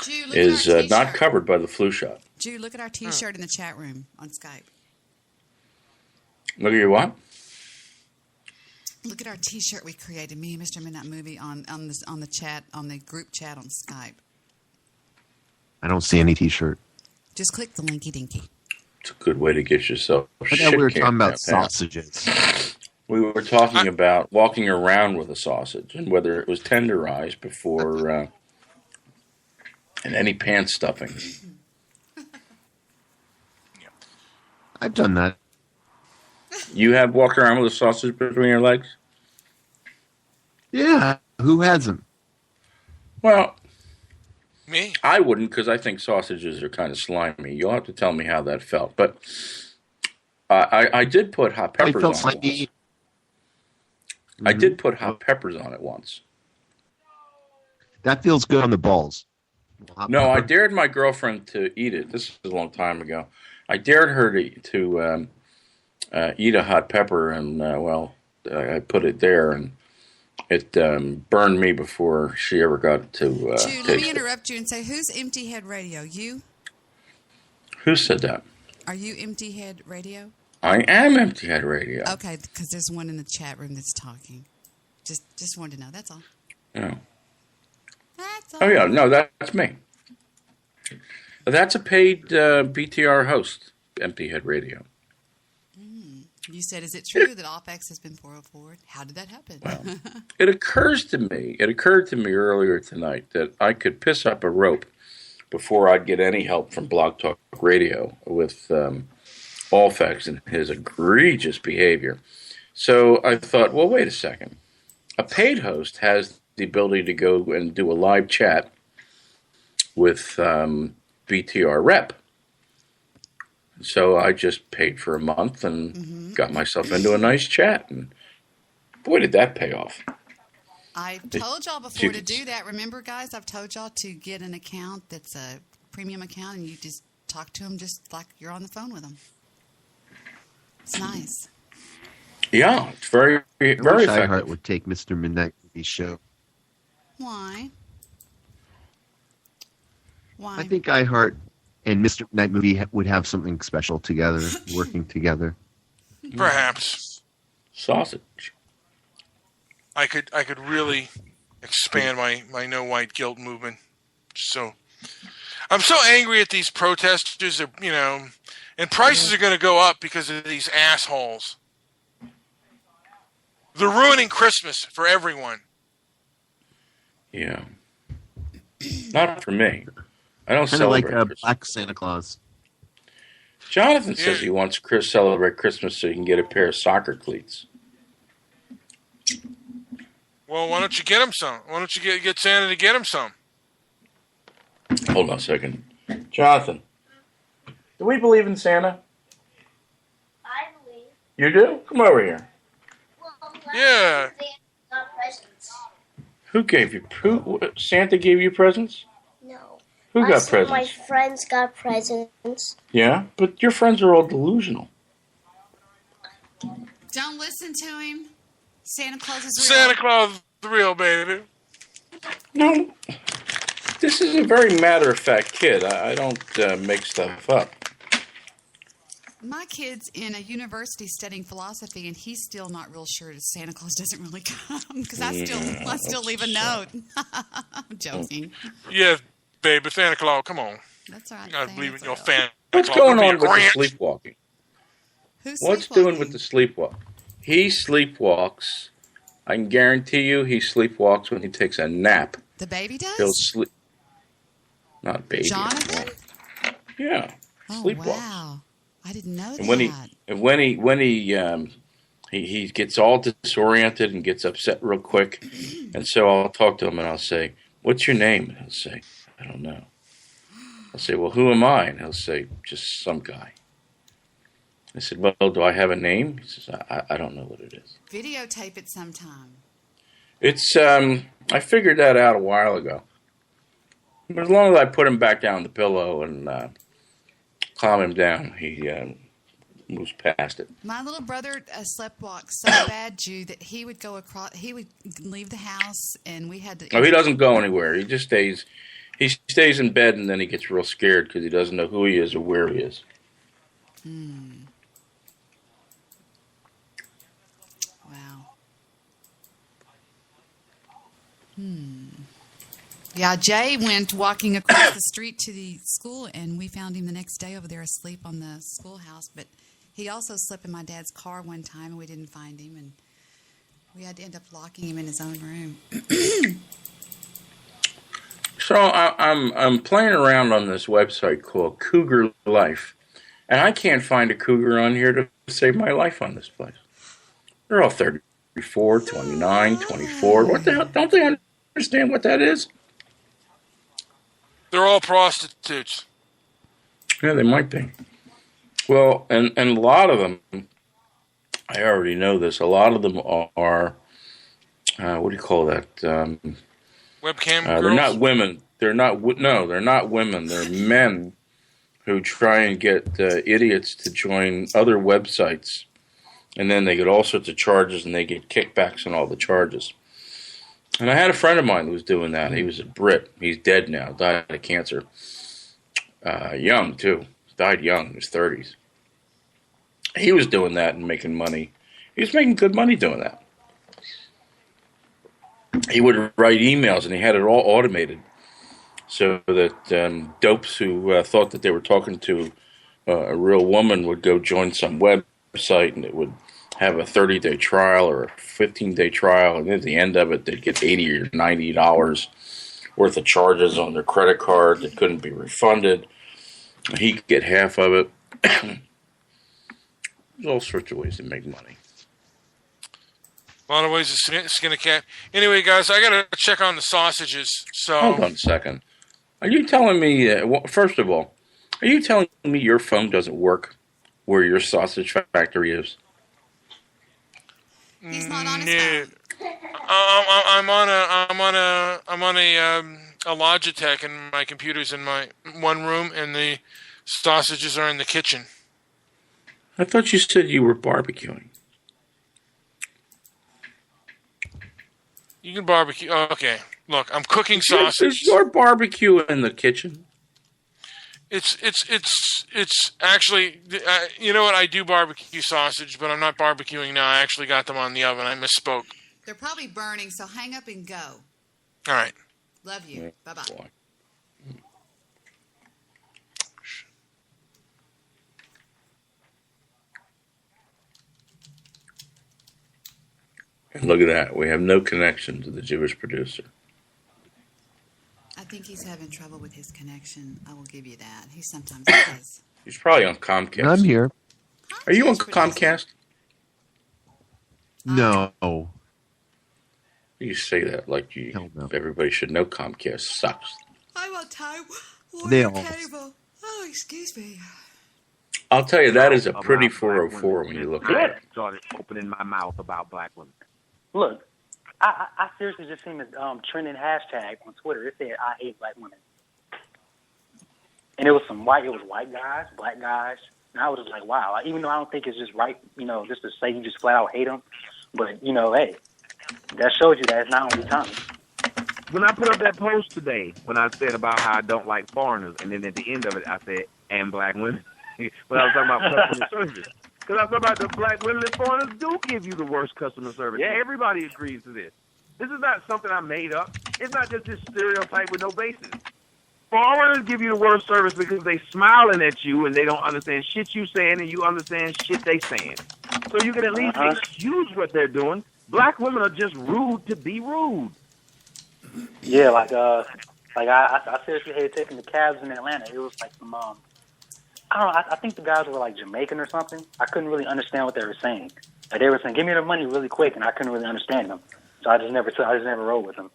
is not covered by the flu shot. Jude, look at our T-shirt in the chat room on Skype. Look at your what? Look at our T-shirt we created, me and Mr. Midnight Movie, on the chat, on the group chat on Skype. I don't see any T-shirt. Just click the linky dinky. It's a good way to get yourself. I thought we were talking about sausages. We were talking about walking around with a sausage and whether it was tenderized before and any pan stuffing. I've done that. You have walked around with a sausage between your legs? Yeah. Who hasn't? Well, me. I wouldn't, because I think sausages are kind of slimy. You'll have to tell me how that felt. But I did put hot peppers on it once. I did put hot peppers on it once. That feels good on the balls. No, I dared my girlfriend to eat it. This was a long time ago. I dared her to eat a hot pepper, and I put it there, and it burned me before she ever got to Jude, taste let me it. interrupt you and say, who's Empty Head Radio? You? Who said that? Are you Empty Head Radio? I am Empty Head Radio. Okay, because there's one in the chat room that's talking. Just wanted to know. That's all. Yeah. That's all. Oh, yeah. No, that's me. That's a paid BTR host, Empty Head Radio. You said, is it true that OPEX has been forward? How did that happen? Well, it occurred to me earlier tonight that I could piss up a rope before I'd get any help from Blog Talk Radio with Allfax and his egregious behavior. So I thought, well, wait a second. A paid host has the ability to go and do a live chat with BTR rep. So I just paid for a month and got myself into a nice chat. And boy, did that pay off. I told y'all before to do that. Remember, guys, I've told y'all to get an account that's a premium account, and you just talk to them just like you're on the phone with them. It's nice. Yeah, it's very, very I wish effective. iHeart would take Mr. Midnight Movie's show. Why? I think iHeart and Mr. Midnight Movie would have something special together, working together. Perhaps. Sausage. I could really expand my no white guilt movement. So I'm so angry at these protesters, and prices are going to go up because of these assholes. They're ruining Christmas for everyone. Yeah. Not for me. I don't Kind of celebrate like Christmas. Black Santa Claus. Jonathan says he wants Chris to celebrate Christmas so he can get a pair of soccer cleats. Well, why don't you get him some? Why don't you get Santa to get him some? Hold on a second. Jonathan, do we believe in Santa? I believe. You do? Come over here. Yeah. Not presents. Who gave you? Santa gave you presents? No. Who I got said my presents? friends got presents. Yeah, but your friends are all delusional. Don't listen to him. Santa Claus is real. Santa Claus is real, baby. No, this is a very matter-of-fact kid. I don't make stuff up. My kid's in a university studying philosophy, and he's still not real sure that Santa Claus doesn't really come because I still leave a note. I'm joking. Yeah, baby, Santa Claus, come on. That's right. You gotta believe in your Santa What's Claus. going Don't be on a with the Grinch. sleepwalking? Who's What's doing with the sleepwalk? He sleepwalks. I can guarantee you he sleepwalks when he takes a nap. The baby does? He'll sleep. Not baby. Jonathan? Yeah. Oh, Sleepwalks. wow. I didn't know And that. when he gets all disoriented and gets upset real quick, and so I'll talk to him and I'll say, "What's your name?" And he'll say, "I don't know." I'll say, "Well, who am I?" And he'll say, "Just some guy." I said, "Well, do I have a name?" He says, I don't know what it is." Videotape it sometime. It's I figured that out a while ago. But as long as I put him back down on the pillow and calm him down, he moves past it. My little brother sleptwalked so bad, Jew, that he would go across. He would leave the house, and we had to. No, he doesn't go anywhere. He just stays. He stays in bed, and then he gets real scared because he doesn't know who he is or where he is. Wow. Yeah, Jay went walking across the street to the school, and we found him the next day over there asleep on the schoolhouse. But he also slept in my dad's car one time, and we didn't find him, and we had to end up locking him in his own room. So I'm playing around on this website called Cougar Life, and I can't find a cougar on here to save my life on this place. They're all 34, 29, 24. What the hell? Don't they understand what that is? They're all prostitutes. Yeah, they might be. Well, and a lot of them, I already know this, a lot of them are what do you call that? Webcam They're girls? not women. They're not women. They're men who try and get idiots to join other websites. And then they get all sorts of charges, and they get kickbacks on all the charges. And I had a friend of mine who was doing that. He was a Brit. He's dead now. Died of cancer. Young, too. Died young. In his 30s. He was doing that and making money. He was making good money doing that. He would write emails, and he had it all automated so that dopes who thought that they were talking to a real woman would go join some website, and it would have a 30-day trial or a 15-day trial, and at the end of it, they'd get $80 or $90 worth of charges on their credit card that couldn't be refunded. He'd get half of it. There's all sorts of ways to make money. A lot of ways to skin a cat. Anyway, guys, I gotta check on the sausages. So Hold on a second. Are you telling me, first of all, are you telling me your phone doesn't work where your sausage factory is? He's not on his phone. I'm on a Logitech, and my computer's in my one room, and the sausages are in the kitchen. I thought you said you were barbecuing. You can barbecue. Oh, okay, look, I'm cooking sausage. Is your barbecue in the kitchen? It's actually, you know what? I do barbecue sausage, but I'm not barbecuing now. I actually got them on the oven. I misspoke. They're probably burning, so hang up and go. All right. Love you. Bye-bye. And look at that. We have no connection to the Jewish producer. I think he's having trouble with his connection. I will give you that. He sometimes does. He's probably on Comcast. I'm here. Are you on Comcast? No. You say that like everybody should know Comcast sucks. I'm on time. They all- Cable. Oh, excuse me. I'll tell you, that is a pretty 404 when you look at it. Started opening my mouth about black women. Look, I seriously just seen a trending hashtag on Twitter. It said, "I hate black women." and it was white guys, black guys. And I was just like, wow. Even though I don't think it's just right, just to say you just flat out hate them, but hey, that shows you that it's not only Tommy. When I put up that post today, when I said about how I don't like foreigners, and then at the end of it I said, and black women, when I was talking about customer service. Because I was talking about the black women and foreigners do give you the worst customer service. Yeah. Everybody agrees to this. This is not something I made up. It's not just this stereotype with no basis. Foreigners give you the worst service because they smiling at you and they don't understand shit you saying and you understand shit they saying. So you can at least excuse what they're doing. Black women are just rude to be rude. Yeah, I seriously hated taking the cabs in Atlanta. It was like some, I don't know, I think the guys were like Jamaican or something. I couldn't really understand what they were saying. Like they were saying, give me the money really quick, and I couldn't really understand them. So I just never rode with them.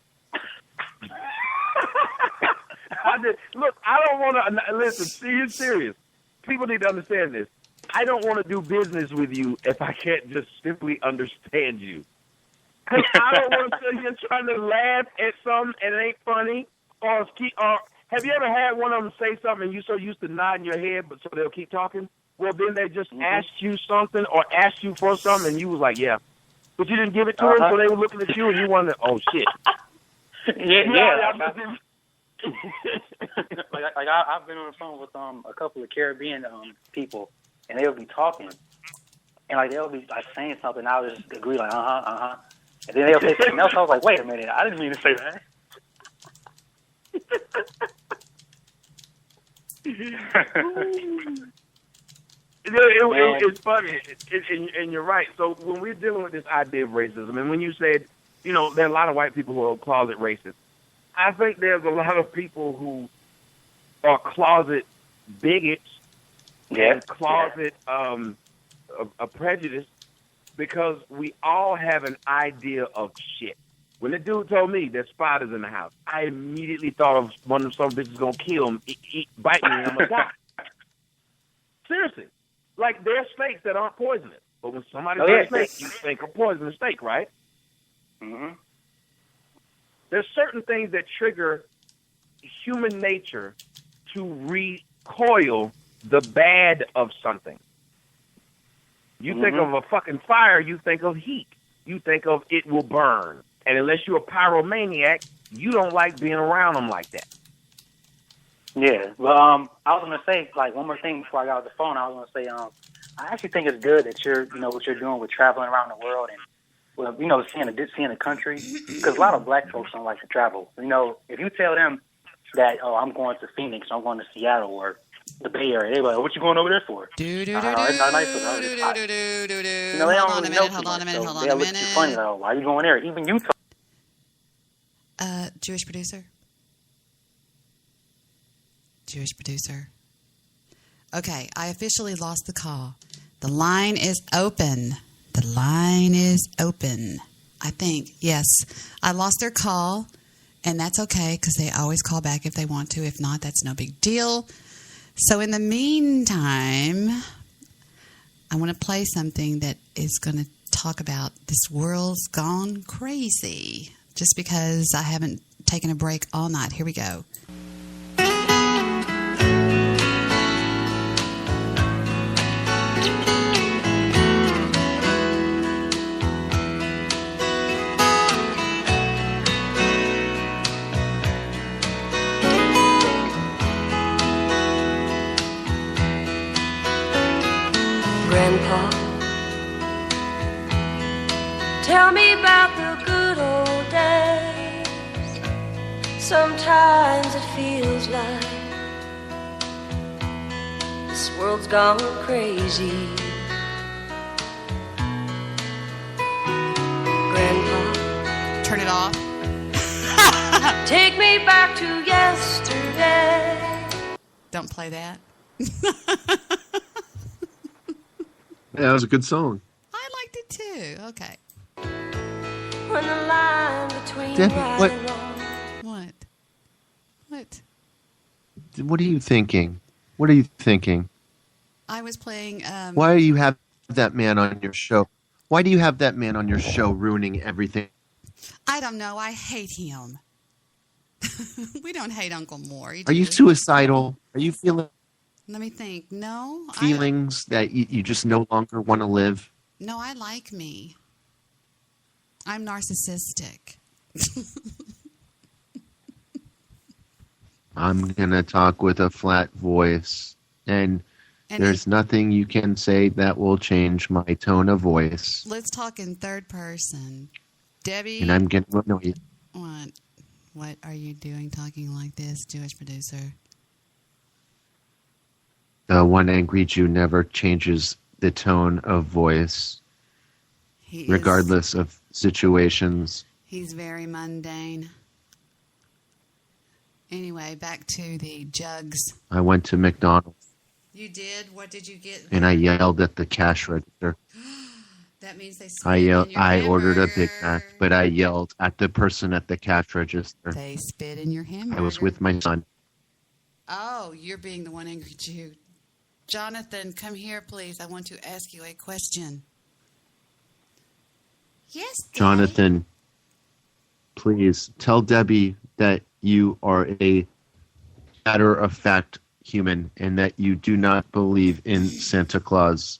Look, I don't want to, listen, serious. People need to understand this. I don't want to do business with you if I can't just simply understand you. I don't want to sit here trying to laugh at something and it ain't funny. Or have you ever had one of them say something and you're so used to nodding your head, but so they'll keep talking? Well, then they just ask you something or ask you for something, and you was like, yeah. But you didn't give it to them, so they were looking at you, and you wondered, oh, shit. Yeah. I've been on the phone with a couple of Caribbean people, and they'll be talking, and like they'll be like saying something, and I'll just agree like and then they'll say something else. I was like, wait a minute, I didn't mean to say that. It's funny, and you're right. So when we're dealing with this idea of racism, and when you said, there are a lot of white people who are closet racist, I think there's a lot of people who are closet bigots and closet a prejudice, because we all have an idea of shit. When the dude told me there's spiders in the house, I immediately thought of one of some bitches gonna kill him, bite me, and I'm gonna die. Seriously. Like, there are snakes that aren't poisonous, but when somebody says snake, you think a poisonous snake, right? Mm-hmm. There's certain things that trigger human nature to recoil the bad of something. You think of a fucking fire, you think of heat. You think of it will burn. And unless you're a pyromaniac, you don't like being around them like that. Yeah. Well, I was going to say, like, one more thing before I got off the phone. I was going to say, I actually think it's good that you're, what you're doing with traveling around the world and, seeing the country. Because a lot of black folks don't like to travel. If you tell them that, I'm going to Phoenix, I'm going to Seattle, or the Bay Area, they're like, what you going over there for? It's not nice. They don't really know too much, so they'll look at you funny, like, why are you going there? Even Utah. Jewish producer. Okay, I officially lost the call. The line is open. I think, yes. I lost their call, and that's okay because they always call back if they want to. If not, that's no big deal. So in the meantime, I want to play something that is going to talk about this world's gone crazy just because I haven't taken a break all night. Here we go. Grandpa, tell me about the good old days. Sometimes it feels like this world's gone crazy. Grandpa, turn it off. Take me back to yesterday. Don't play that. Yeah, that was a good song. I liked it too. Okay. When the line between Debbie, what? right and wrong. What? What are you thinking? What are you thinking? I was playing. Why do you have that man on your show? Why do you have that man on your show ruining everything? I don't know. I hate him. We don't hate Uncle Maury. Are you suicidal? Are you feeling Let me think. No, feelings that you just no longer want to live? No, I like me. I'm narcissistic. I'm going to talk with a flat voice, and there's nothing you can say that will change my tone of voice. Let's talk in third person. Debbie. And I'm going to annoy you. What are you doing talking like this, Jewish producer? One angry Jew never changes the tone of voice, regardless of situations. He's very mundane. Anyway, back to the jugs. I went to McDonald's. You did? What did you get? And I yelled at the cash register. That means they I ordered a Big Mac, but I yelled at the person at the cash register. They spit in your hamburger. I was with my son. Oh, you're being the one angry Jew. Jonathan, come here, please. I want to ask you a question. Yes, Daddy. Jonathan, please tell Debbie that you are a matter-of-fact human and that you do not believe in Santa Claus.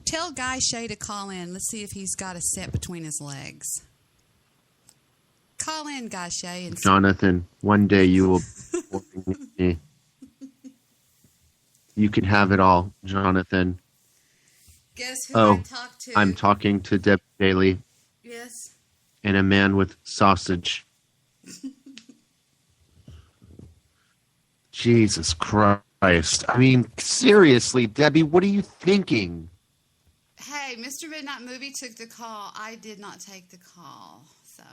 Tell Guy Shay to call in. Let's see if he's got a set between his legs. Call in, Guy Shay. And Jonathan, one day you will be working with me. You can have it all, Jonathan. Guess who I talked to? I'm talking to Deb Bailey. Yes. And a man with sausage. Jesus Christ. I mean, seriously, Debbie, what are you thinking? Hey, Mr. Midnight Movie took the call. I did not take the call, so.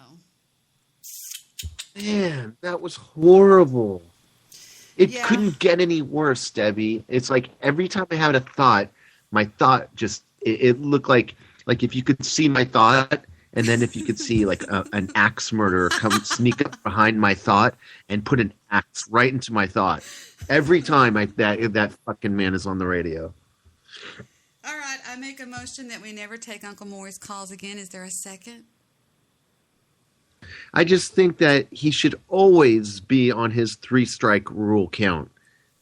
Man, that was horrible. It couldn't get any worse, Debbie. It's like every time I had a thought, my thought just, it looked like if you could see my thought, and then if you could see like an axe murderer come sneak up behind my thought and put an axe right into my thought. Every time that fucking man is on the radio. All right, I make a motion that we never take Uncle Maury's calls again. Is there a second? I just think that he should always be on his 3-strike rule count.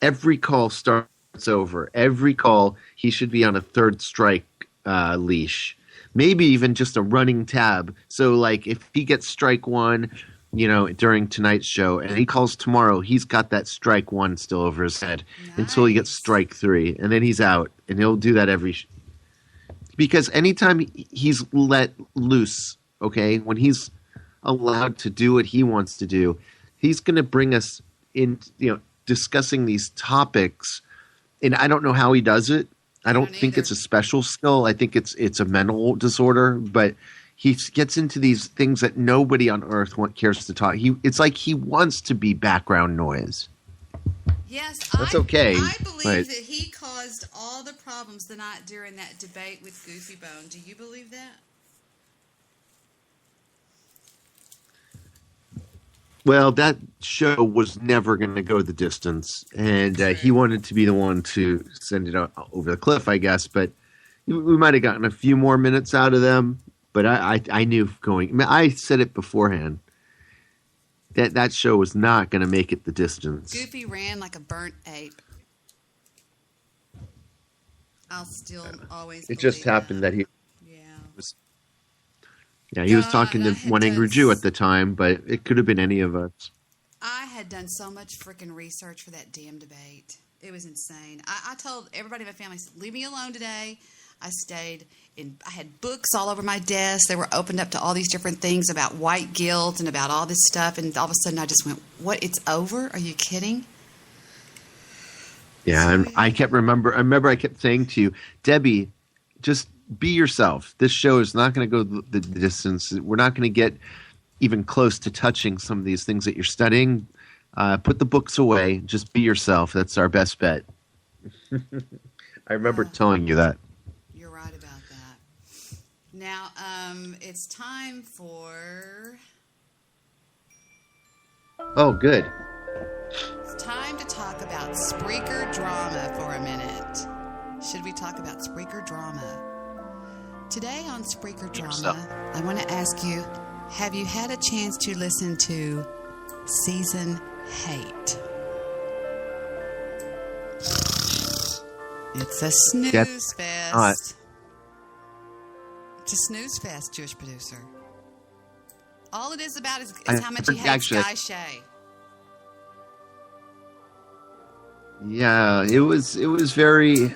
Every call starts over. Every call, he should be on a 3rd strike leash. Maybe even just a running tab. So, like, if he gets strike 1, during tonight's show, and he calls tomorrow, he's got that strike 1 still over his head until he gets strike 3, and then he's out. And he'll do that because anytime he's let loose, okay, when he's allowed to do what he wants to do, he's going to bring us in, discussing these topics. And I don't know how he does it. I don't think it's a special skill. I think it's a mental disorder, but he gets into these things that nobody on earth cares to talk. It's like he wants to be background noise. Yes, that's okay. I believe that he caused all the problems tonight during that debate with Goofy Bone. Do you believe that? Well, that show was never going to go the distance, and he wanted to be the one to send it over the cliff, I guess. But we might have gotten a few more minutes out of them. But I knew I said it beforehand that show was not going to make it the distance. Goofy ran like a burnt ape. I'll still always. It just happened that he. Yeah, he was talking to one angry Jew at the time, but it could have been any of us. I had done so much freaking research for that damn debate. It was insane. I told everybody in my family, leave me alone today. I stayed I had books all over my desk. They were opened up to all these different things about white guilt and about all this stuff. And all of a sudden I just went, what? It's over? Are you kidding? Yeah, and I remember I kept saying to you, Debbie, just be yourself. This show is not going to go the distance. We're not going to get even close to touching some of these things that you're studying. Put the books away. Just be yourself. That's our best bet. I remember telling you that. You're right about that. Now, it's time for... Oh, good. It's time to talk about Spreaker drama for a minute. Should we talk about Spreaker drama? Today on Spreaker Drama, I want to ask you, Have you had a chance to listen to Season Hate? It's a snooze fest. It's a snooze fest, Jewish producer. All it is about is how much he hates Guy Shay. Yeah, it was very.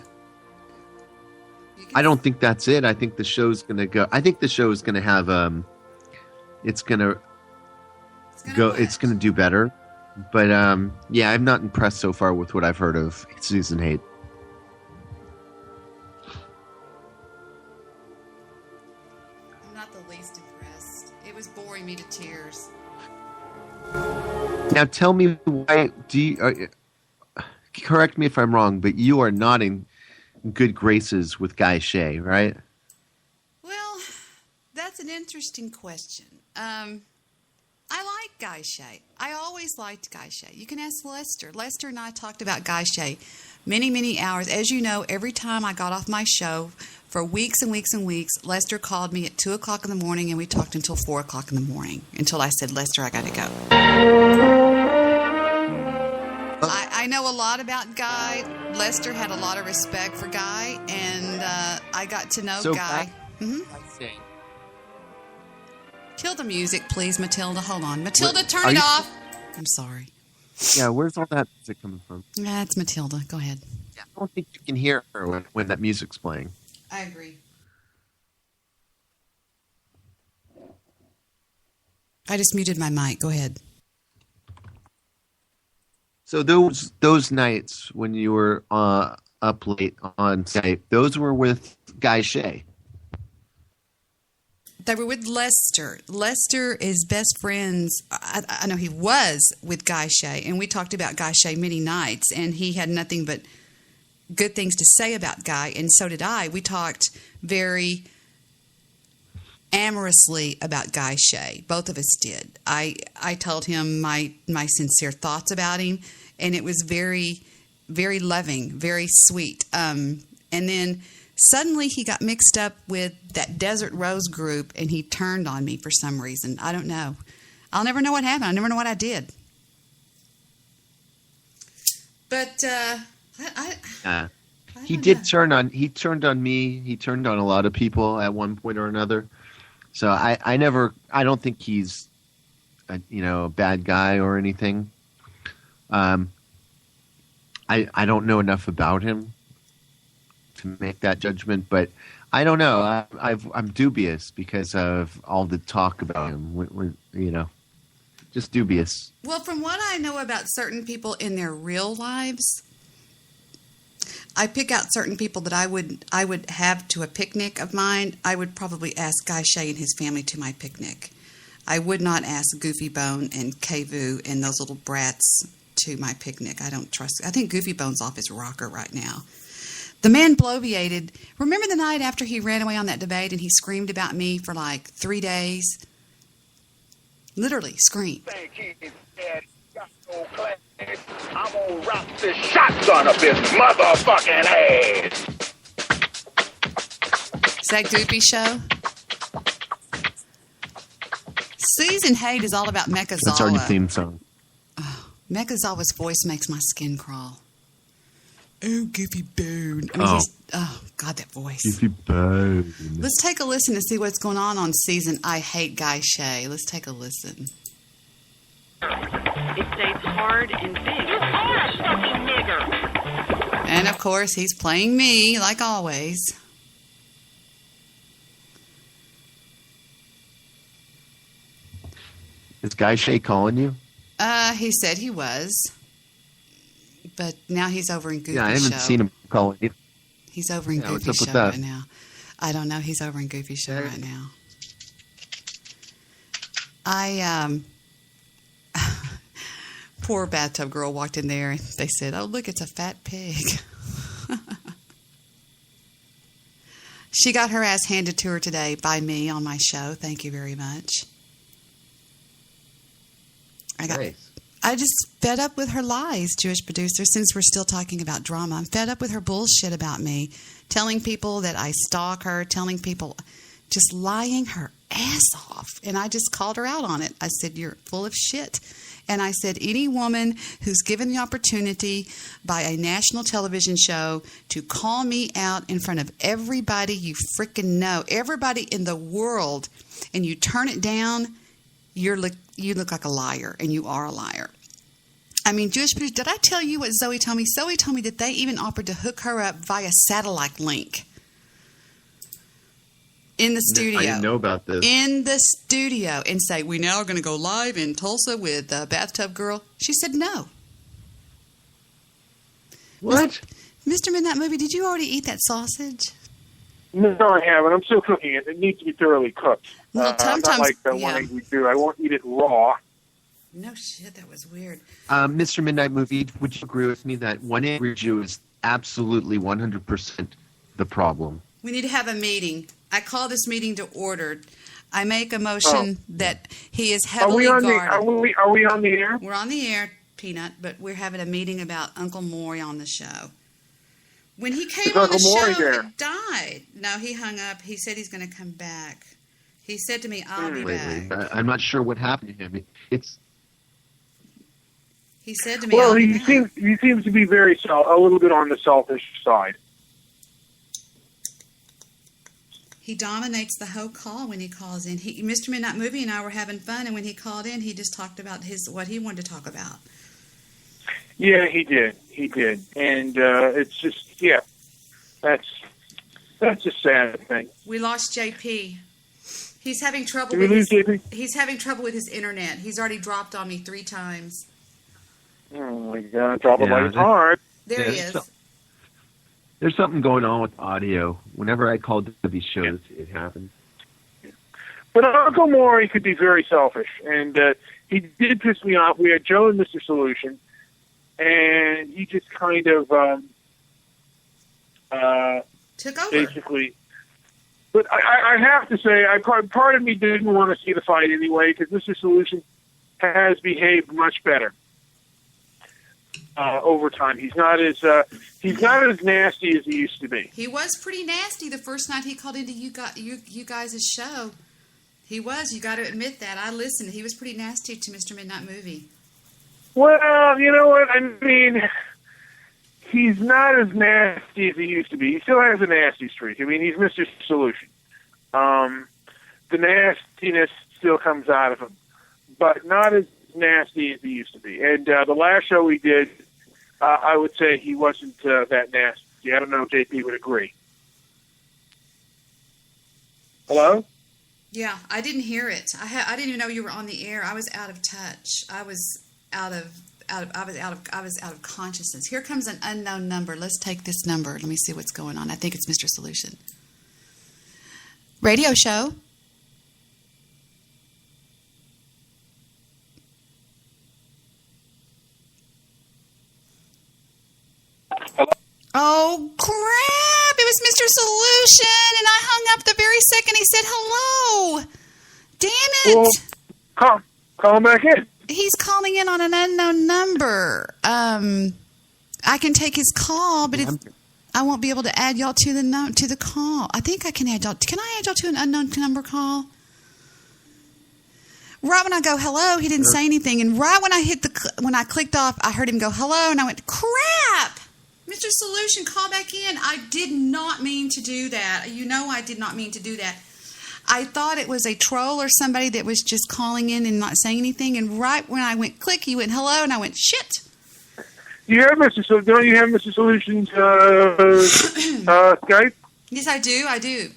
I don't think that's it. I think the show's gonna go. I think the show is gonna have it's gonna do better. But yeah, I'm not impressed so far with what I've heard of Season 8. I'm not the least impressed. It was boring me to tears. Now tell me why correct me if I'm wrong, but you are not in good graces with Guy Shay, right? Well, that's an interesting question. I like Guy Shay. I always liked Guy Shay. You can ask Lester. Lester and I talked about Guy Shay many, many hours. As you know, every time I got off my show for weeks and weeks and weeks, Lester called me at 2 o'clock in the morning and we talked until 4 o'clock in the morning until I said, Lester, I got to go. I know a lot about Guy. Lester had a lot of respect for Guy, and I got to know Guy. Kill the music, please, Matilda. Hold on. Matilda, turn it off. I'm sorry. Yeah, where's all that music coming from? That's Matilda. Go ahead. Yeah, I don't think you can hear her when that music's playing. I agree. I just muted my mic. Go ahead. So those nights when you were up late on Skype, those were with Guy Shay. They were with Lester. Lester is best friends. I know he was with Guy Shay, and we talked about Guy Shay many nights, and he had nothing but good things to say about Guy, and so did I. We talked very amorously about Guy Shay. Both of us did. I told him my sincere thoughts about him, and it was very, very loving, very sweet. And then suddenly he got mixed up with that Desert Rose group, and he turned on me for some reason. I don't know. I'll never know what happened. I never know what I did. But he did turn on. He turned on me. He turned on a lot of people at one point or another. So I don't think he's a bad guy or anything. I don't know enough about him to make that judgment, but I don't know. I'm dubious because of all the talk about him. Just dubious. Well, from what I know about certain people in their real lives, I pick out certain people that I would have to a picnic of mine. I would probably ask Guy Shay and his family to my picnic. I would not ask Goofy Bone and K-Vu and those little brats to my picnic. I don't trust. I think Goofy Bone's off his rocker right now. The man bloviated. Remember the night after he ran away on that debate and he screamed about me for like 3 days? Literally screamed. I'm gonna rock this shotgun up his motherfucking ass. Is that Goopy show? Season Hate is all about Mekazawa. That's our new theme song. Oh, Mekazawa's voice makes my skin crawl. Oh, Goofy Bone. Oh, God, that voice. Goofy Bone. Let's take a listen to see what's going on Season I Hate Guy Shay. Let's take a listen. It stays hard and big. You are a fucking nigger. And, of course, he's playing me, like always. Is Guy Shay calling you? He said he was. But now he's over in Goofy Show. Yeah, I haven't seen him calling you. He's over in Goofy what's up Show with that? right now. I don't know. He's over in Goofy Show right now. Poor bathtub girl walked in there and they said, "Oh, look, it's a fat pig." She got her ass handed to her today by me on my show. Thank you very much. I just fed up with her lies, Jewish producer, since we're still talking about drama. I'm fed up with her bullshit about me, telling people that I stalk her, telling people just lying her ass off. And I just called her out on it. I said, you're full of shit. And I said, any woman who's given the opportunity by a national television show to call me out in front of everybody you freaking know, everybody in the world, and you turn it down, you look like a liar, and you are a liar. I mean, Jewish producers, did I tell you what Zoe told me? Zoe told me that they even offered to hook her up via satellite link in the studio. I didn't know about this. In the studio, and say, we now are going to go live in Tulsa with Bathtub Girl. She said no. What? Mr. Midnight Movie, did you already eat that sausage? No, I haven't. I'm still cooking it. It needs to be thoroughly cooked. Well, not like the one egg we do. I won't eat it raw. No shit, that was weird. Mr. Midnight Movie, would you agree with me that one angry Jew is absolutely 100% the problem? We need to have a meeting. I call this meeting to order. I make a motion that he is heavily guarded. Are we on the air? We're on the air, Peanut, but we're having a meeting about Uncle Maury on the show. When he came on the show, he died. No, he hung up. He said he's going to come back. He said to me, I'll be back. I'm not sure what happened to him. He said to me, well, he seems to be a little bit on the selfish side. He dominates the whole call when he calls in. Mr. Midnight Movie and I were having fun, and when he called in, he just talked about what he wanted to talk about. Yeah, he did. And it's just, that's a sad thing. We lost JP. He's having trouble. Did we lose JP? He's having trouble with his internet. He's already dropped on me 3 times. Oh my God! Drop it like it's hard. There he is. There's something going on with audio. Whenever I call these shows, it happens. But Uncle Maury could be very selfish, and he did piss me off. We had Joe and Mr. Solution, and he just kind of took over. Basically. But I have to say, part of me didn't want to see the fight anyway, because Mr. Solution has behaved much better. Over time, he's not as nasty as he used to be. He was pretty nasty the first night he called into you guys' show. He was. You got to admit that. I listened. He was pretty nasty to Mr. Midnight Movie. Well, you know what? I mean, he's not as nasty as he used to be. He still has a nasty streak. I mean, he's Mr. Solution. The nastiness still comes out of him, but not as nasty as he used to be. And the last show we did, I would say he wasn't that nasty. I don't know if JP would agree. Hello? Yeah, I didn't hear it. I didn't even know you were on the air. I was out of touch. I was out of consciousness. Here comes an unknown number. Let's take this number. Let me see what's going on. I think it's Mr. Solution. Radio show. Oh, crap. It was Mr. Solution, and I hung up the very second he said hello. Damn it. Well, call him back in. He's calling in on an unknown number. I can take his call, but I won't be able to add y'all to the call. I think I can add y'all. Can I add y'all to an unknown number call? Right when I go hello, he didn't say anything, and right when I clicked off, I heard him go hello, and I went crap. Mr. Solution, call back in. I did not mean to do that. You know I did not mean to do that. I thought it was a troll or somebody that was just calling in and not saying anything. And right when I went click, you went hello, and I went shit. Don't you have Mr. Solution's Skype? Yes, I do.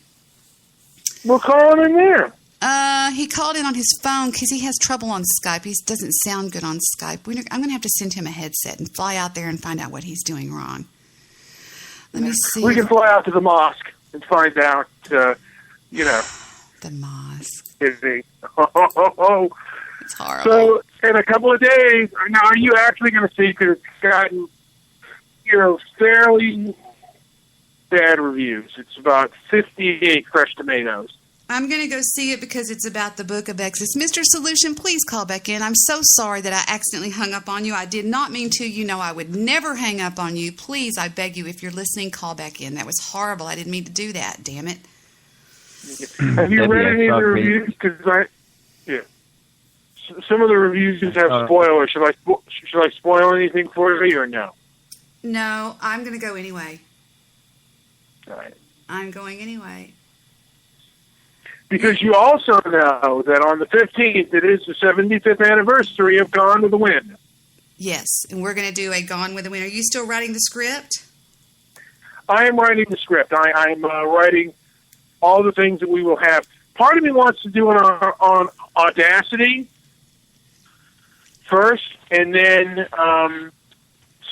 Well, call him in there. He called in on his phone because he has trouble on Skype. He doesn't sound good on Skype. I'm going to have to send him a headset and fly out there and find out what he's doing wrong. Let me see. We can fly out to the mosque and find out, The mosque. It's horrible. So, in a couple of days, now are you actually going to see, because it's gotten, fairly bad reviews. It's about 58 fresh tomatoes. I'm going to go see it because it's about the Book of Exodus. Mr. Solution, please call back in. I'm so sorry that I accidentally hung up on you. I did not mean to. You know I would never hang up on you. Please, I beg you, if you're listening, call back in. That was horrible. I didn't mean to do that. Damn it. Have you Debbie, read I any of saw the Green- reviews? Because some of the reviews just have spoilers. Should I spoil anything for you or no? No, I'm going to go anyway. All right. I'm going anyway. Because you also know that on the 15th, it is the 75th anniversary of Gone with the Wind. Yes, and we're going to do a Gone with the Wind. Are you still writing the script? I am writing the script. I'm writing all the things that we will have. Part of me wants to do it on Audacity first, and then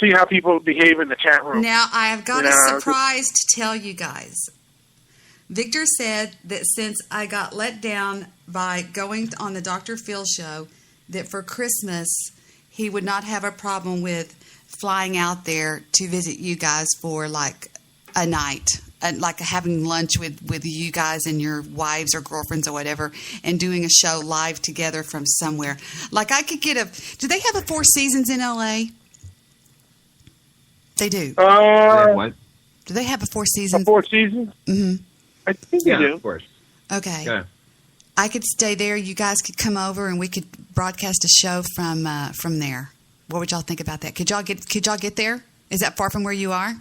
see how people behave in the chat room. Now, I have got a surprise to tell you guys. Victor said that since I got let down by going on the Dr. Phil show, that for Christmas he would not have a problem with flying out there to visit you guys for like a night, like having lunch with you guys and your wives or girlfriends or whatever, and doing a show live together from somewhere. Like I could get do they have a Four Seasons in LA? They do. what? Do they have a Four Seasons? A Four Seasons? Mm-hmm. I think they do. Of course. Okay. Yeah. I could stay there. You guys could come over, and we could broadcast a show from there. What would y'all think about that? Could y'all get there? Is that far from where you are?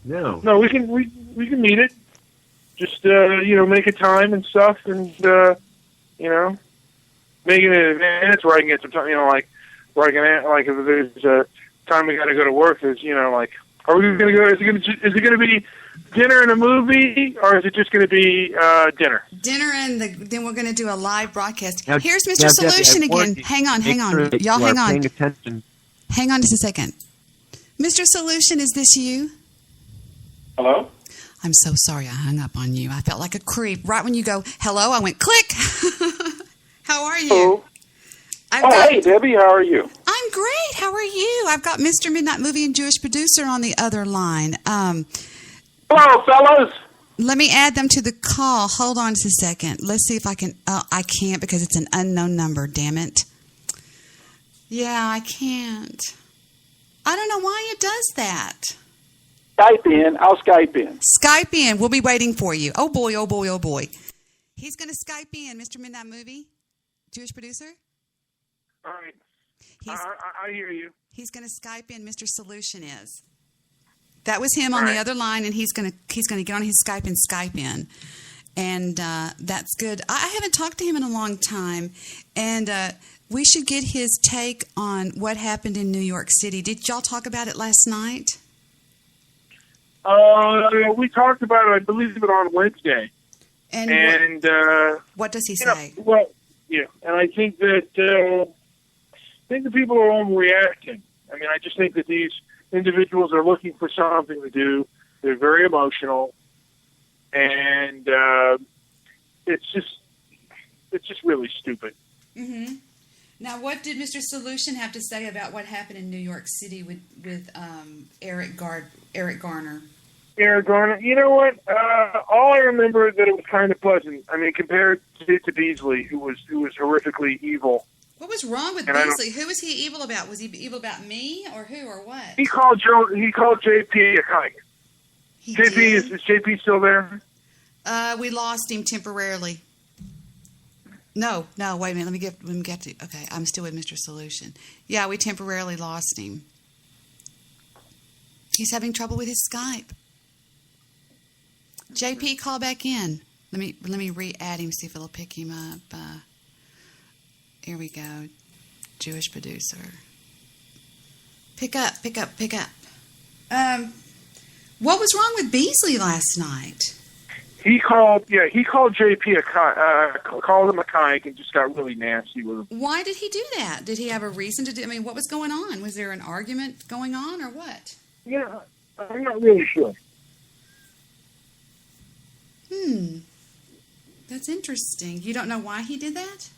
No. No, we can meet it. Just make a time and stuff, and make it an advance where I can get some time. Where I can if there's a time we got to go to work. There's are we going to go? Is it going to be dinner and a movie, or is it just going to be dinner? Dinner and then we're going to do a live broadcast. Now, Here's Mr. Solution again. Hang on. Y'all hang on. Paying attention. Hang on just a second. Mr. Solution, is this you? Hello? I'm so sorry I hung up on you. I felt like a creep. Right when you go, hello, I went click. How are you? Hello. Hey, Debbie, how are you? I'm great. How are you? I've got Mr. Midnight Movie and Jewish Producer on the other line. Hello, fellas. Let me add them to the call. Hold on just a second. Let's see if I can. I can't because it's an unknown number, damn it. Yeah, I can't. I don't know why it does that. Skype in. I'll Skype in. Skype in. We'll be waiting for you. Oh, boy, oh, boy, oh, boy. He's going to Skype in, Mr. Midnight Movie, Jewish Producer. All right. I hear you. He's going to Skype in. Mr. Solution is. That was him on the other line, and he's going to get on his Skype and Skype in, and that's good. I haven't talked to him in a long time, and we should get his take on what happened in New York City. Did y'all talk about it last night? We talked about it, I believe, on Wednesday. And what does he say? And I think that the people are overreacting. I mean, I just think that these individuals are looking for something to do. They're very emotional, and it's just really stupid. Mm-hmm. Now, what did Mr. Solution have to say about what happened in New York City with Eric Garner? Eric Garner. You know what? All I remember is that it was kind of pleasant. I mean, compared to Beasley, who was horrifically evil. What was wrong with Beasley? Who was he evil about? Was he evil about me or who or what? He called JP a kike. Is JP still there? We lost him temporarily. No, wait a minute. Let me get to. Okay, I'm still with Mr. Solution. Yeah, we temporarily lost him. He's having trouble with his Skype. JP, call back in. Let me re-add him, see if it'll pick him up. Here we go. Jewish Producer. Pick up. What was wrong with Beasley last night? He called JP called him a kike and just got really nasty with him. Why did he do that? Did he have a reason to do? I mean, what was going on? Was there an argument going on or what? Yeah, I'm not really sure. That's interesting. You don't know why he did that?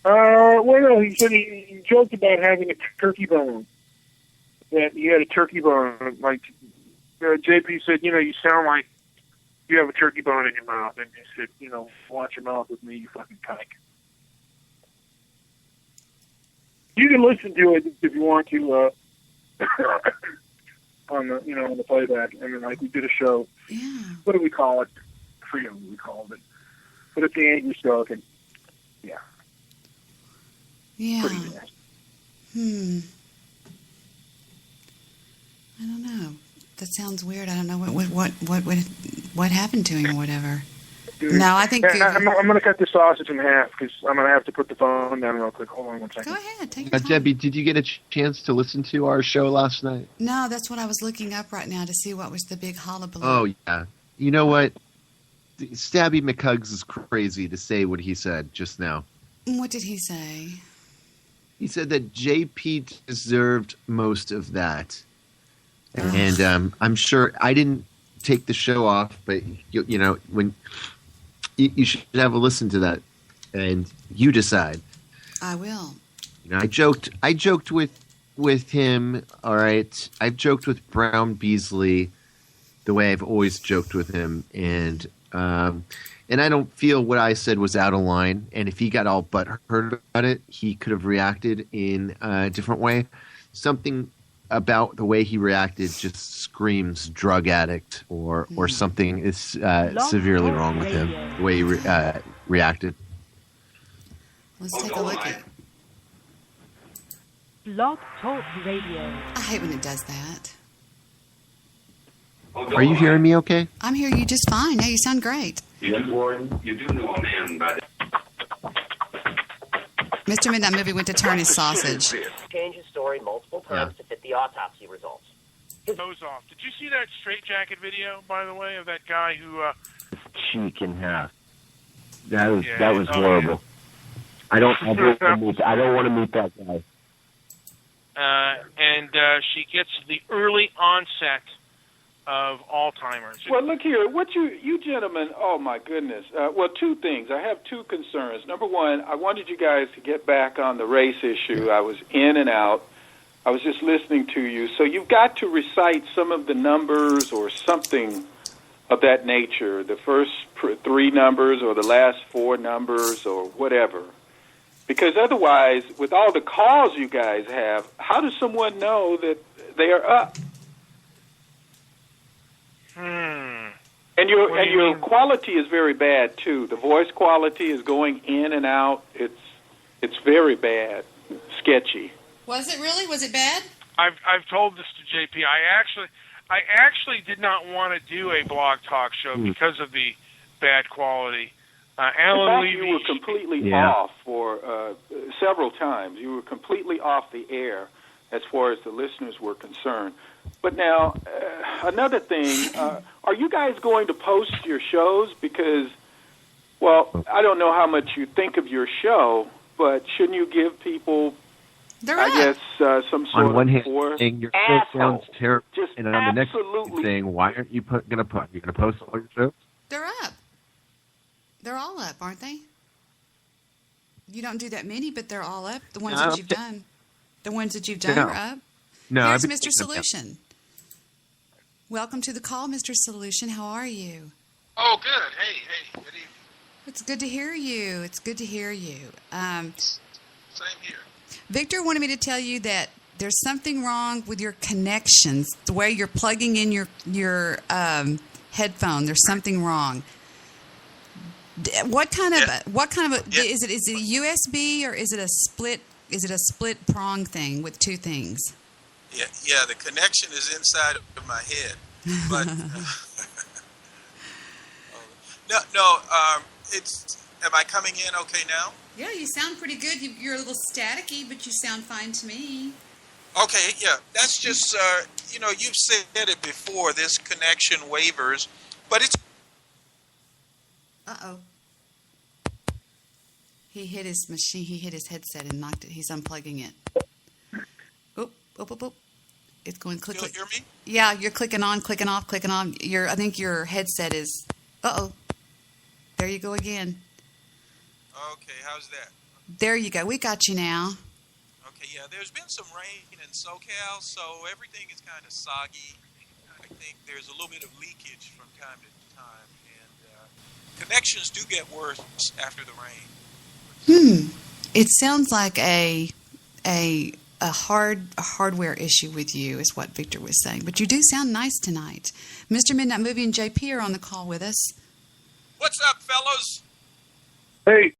Well, no, he said he joked about having a turkey bone. That he had a turkey bone. Like, JP said, you sound like you have a turkey bone in your mouth. And he said, watch your mouth with me, you fucking kike. You can listen to it if you want to. on the on the playback. I mean, like we did a show. Yeah. What do we call it? I forget what we called it. But at the end, you still can. Yeah. Yeah. Pretty nasty. I don't know. That sounds weird. I don't know what happened to him or whatever. No, I think I'm going to cut this sausage in half because I'm going to have to put the phone down real quick. Hold on 1 second. Go ahead. Take your time. Debbie, did you get a chance to listen to our show last night? No, that's what I was looking up right now to see what was the big hullabaloo. Oh, yeah. You know what? Stabby McHuggs is crazy to say what he said just now. What did he say? He said that JP deserved most of that. And I'm sure I didn't take the show off, but when you should have a listen to that, and you decide. I will. I joked with him. All right, I've joked with Brown Beasley the way I've always joked with him, and I don't feel what I said was out of line. And if he got all butthurt about it, he could have reacted in a different way. Something about the way he reacted just screams drug addict or something is severely wrong with him, the way he reacted. Let's take a look at Blog Talk Radio. I hate when it does that. Are you hearing me okay? I'm hearing you just fine. No, you sound great. You do know a man by the... Mr. Midnight Movie went to turn his sausage. Change his story multiple times to fit the autopsy results. Nose off. Did you see that straitjacket video, by the way, of that guy who... Cheek in half. That was horrible. Yeah. I don't want to meet that guy. And she gets the early onset of Alzheimer's. Well, look here. What you gentlemen, oh, my goodness. Well, two things. I have two concerns. Number one, I wanted you guys to get back on the race issue. I was in and out. I was just listening to you. So you've got to recite some of the numbers or something of that nature, the first 3 numbers or the last 4 numbers or whatever. Because otherwise, with all the calls you guys have, how does someone know that they are up? And your quality is very bad too. The voice quality is going in and out. It's very bad, sketchy. Was it really? Was it bad? I've told this to JP. I actually did not want to do a blog talk show because of the bad quality. Alan Levy, you were completely off for several times. You were completely off the air as far as the listeners were concerned. But now, another thing, are you guys going to post your shows? Because, well, I don't know how much you think of your show, but shouldn't you give people, some sort on one of hand, saying your show sounds terrible, and on the next saying, why aren't you going to put? You're going to post all your shows? They're up. They're all up, aren't they? You don't do that many, but they're all up. The ones that you've done. The ones that you've done are up. No, here's Mr. Solution. Welcome to the call, Mr. Solution. How are you? Oh, good. Hey, good evening. It's good to hear you. Same here. Victor wanted me to tell you that there's something wrong with your connections, the way you're plugging in your headphone. There's something wrong. What kind of is it a USB or is it a split prong thing with 2 things? Yeah, the connection is inside of my head, but it's. Am I coming in okay now? Yeah, you sound pretty good. You're a little staticky, but you sound fine to me. Okay, yeah, that's just you've said it before. This connection wavers, but it's. Uh-oh. He hit his machine. He hit his headset and knocked it. He's unplugging it. Oop. It's going click. You hear me? Yeah, you're clicking on, clicking off, clicking on. I think your headset is. Uh-oh. There you go again. Okay, how's that? There you go. We got you now. Okay, yeah, there's been some rain in SoCal, so everything is kind of soggy. I think there's a little bit of leakage from time to time, and connections do get worse after the rain. It sounds like a a hardware issue with you, is what Victor was saying. But you do sound nice tonight. Mr. Midnight Movie and JP are on the call with us. What's up, fellows? Hey,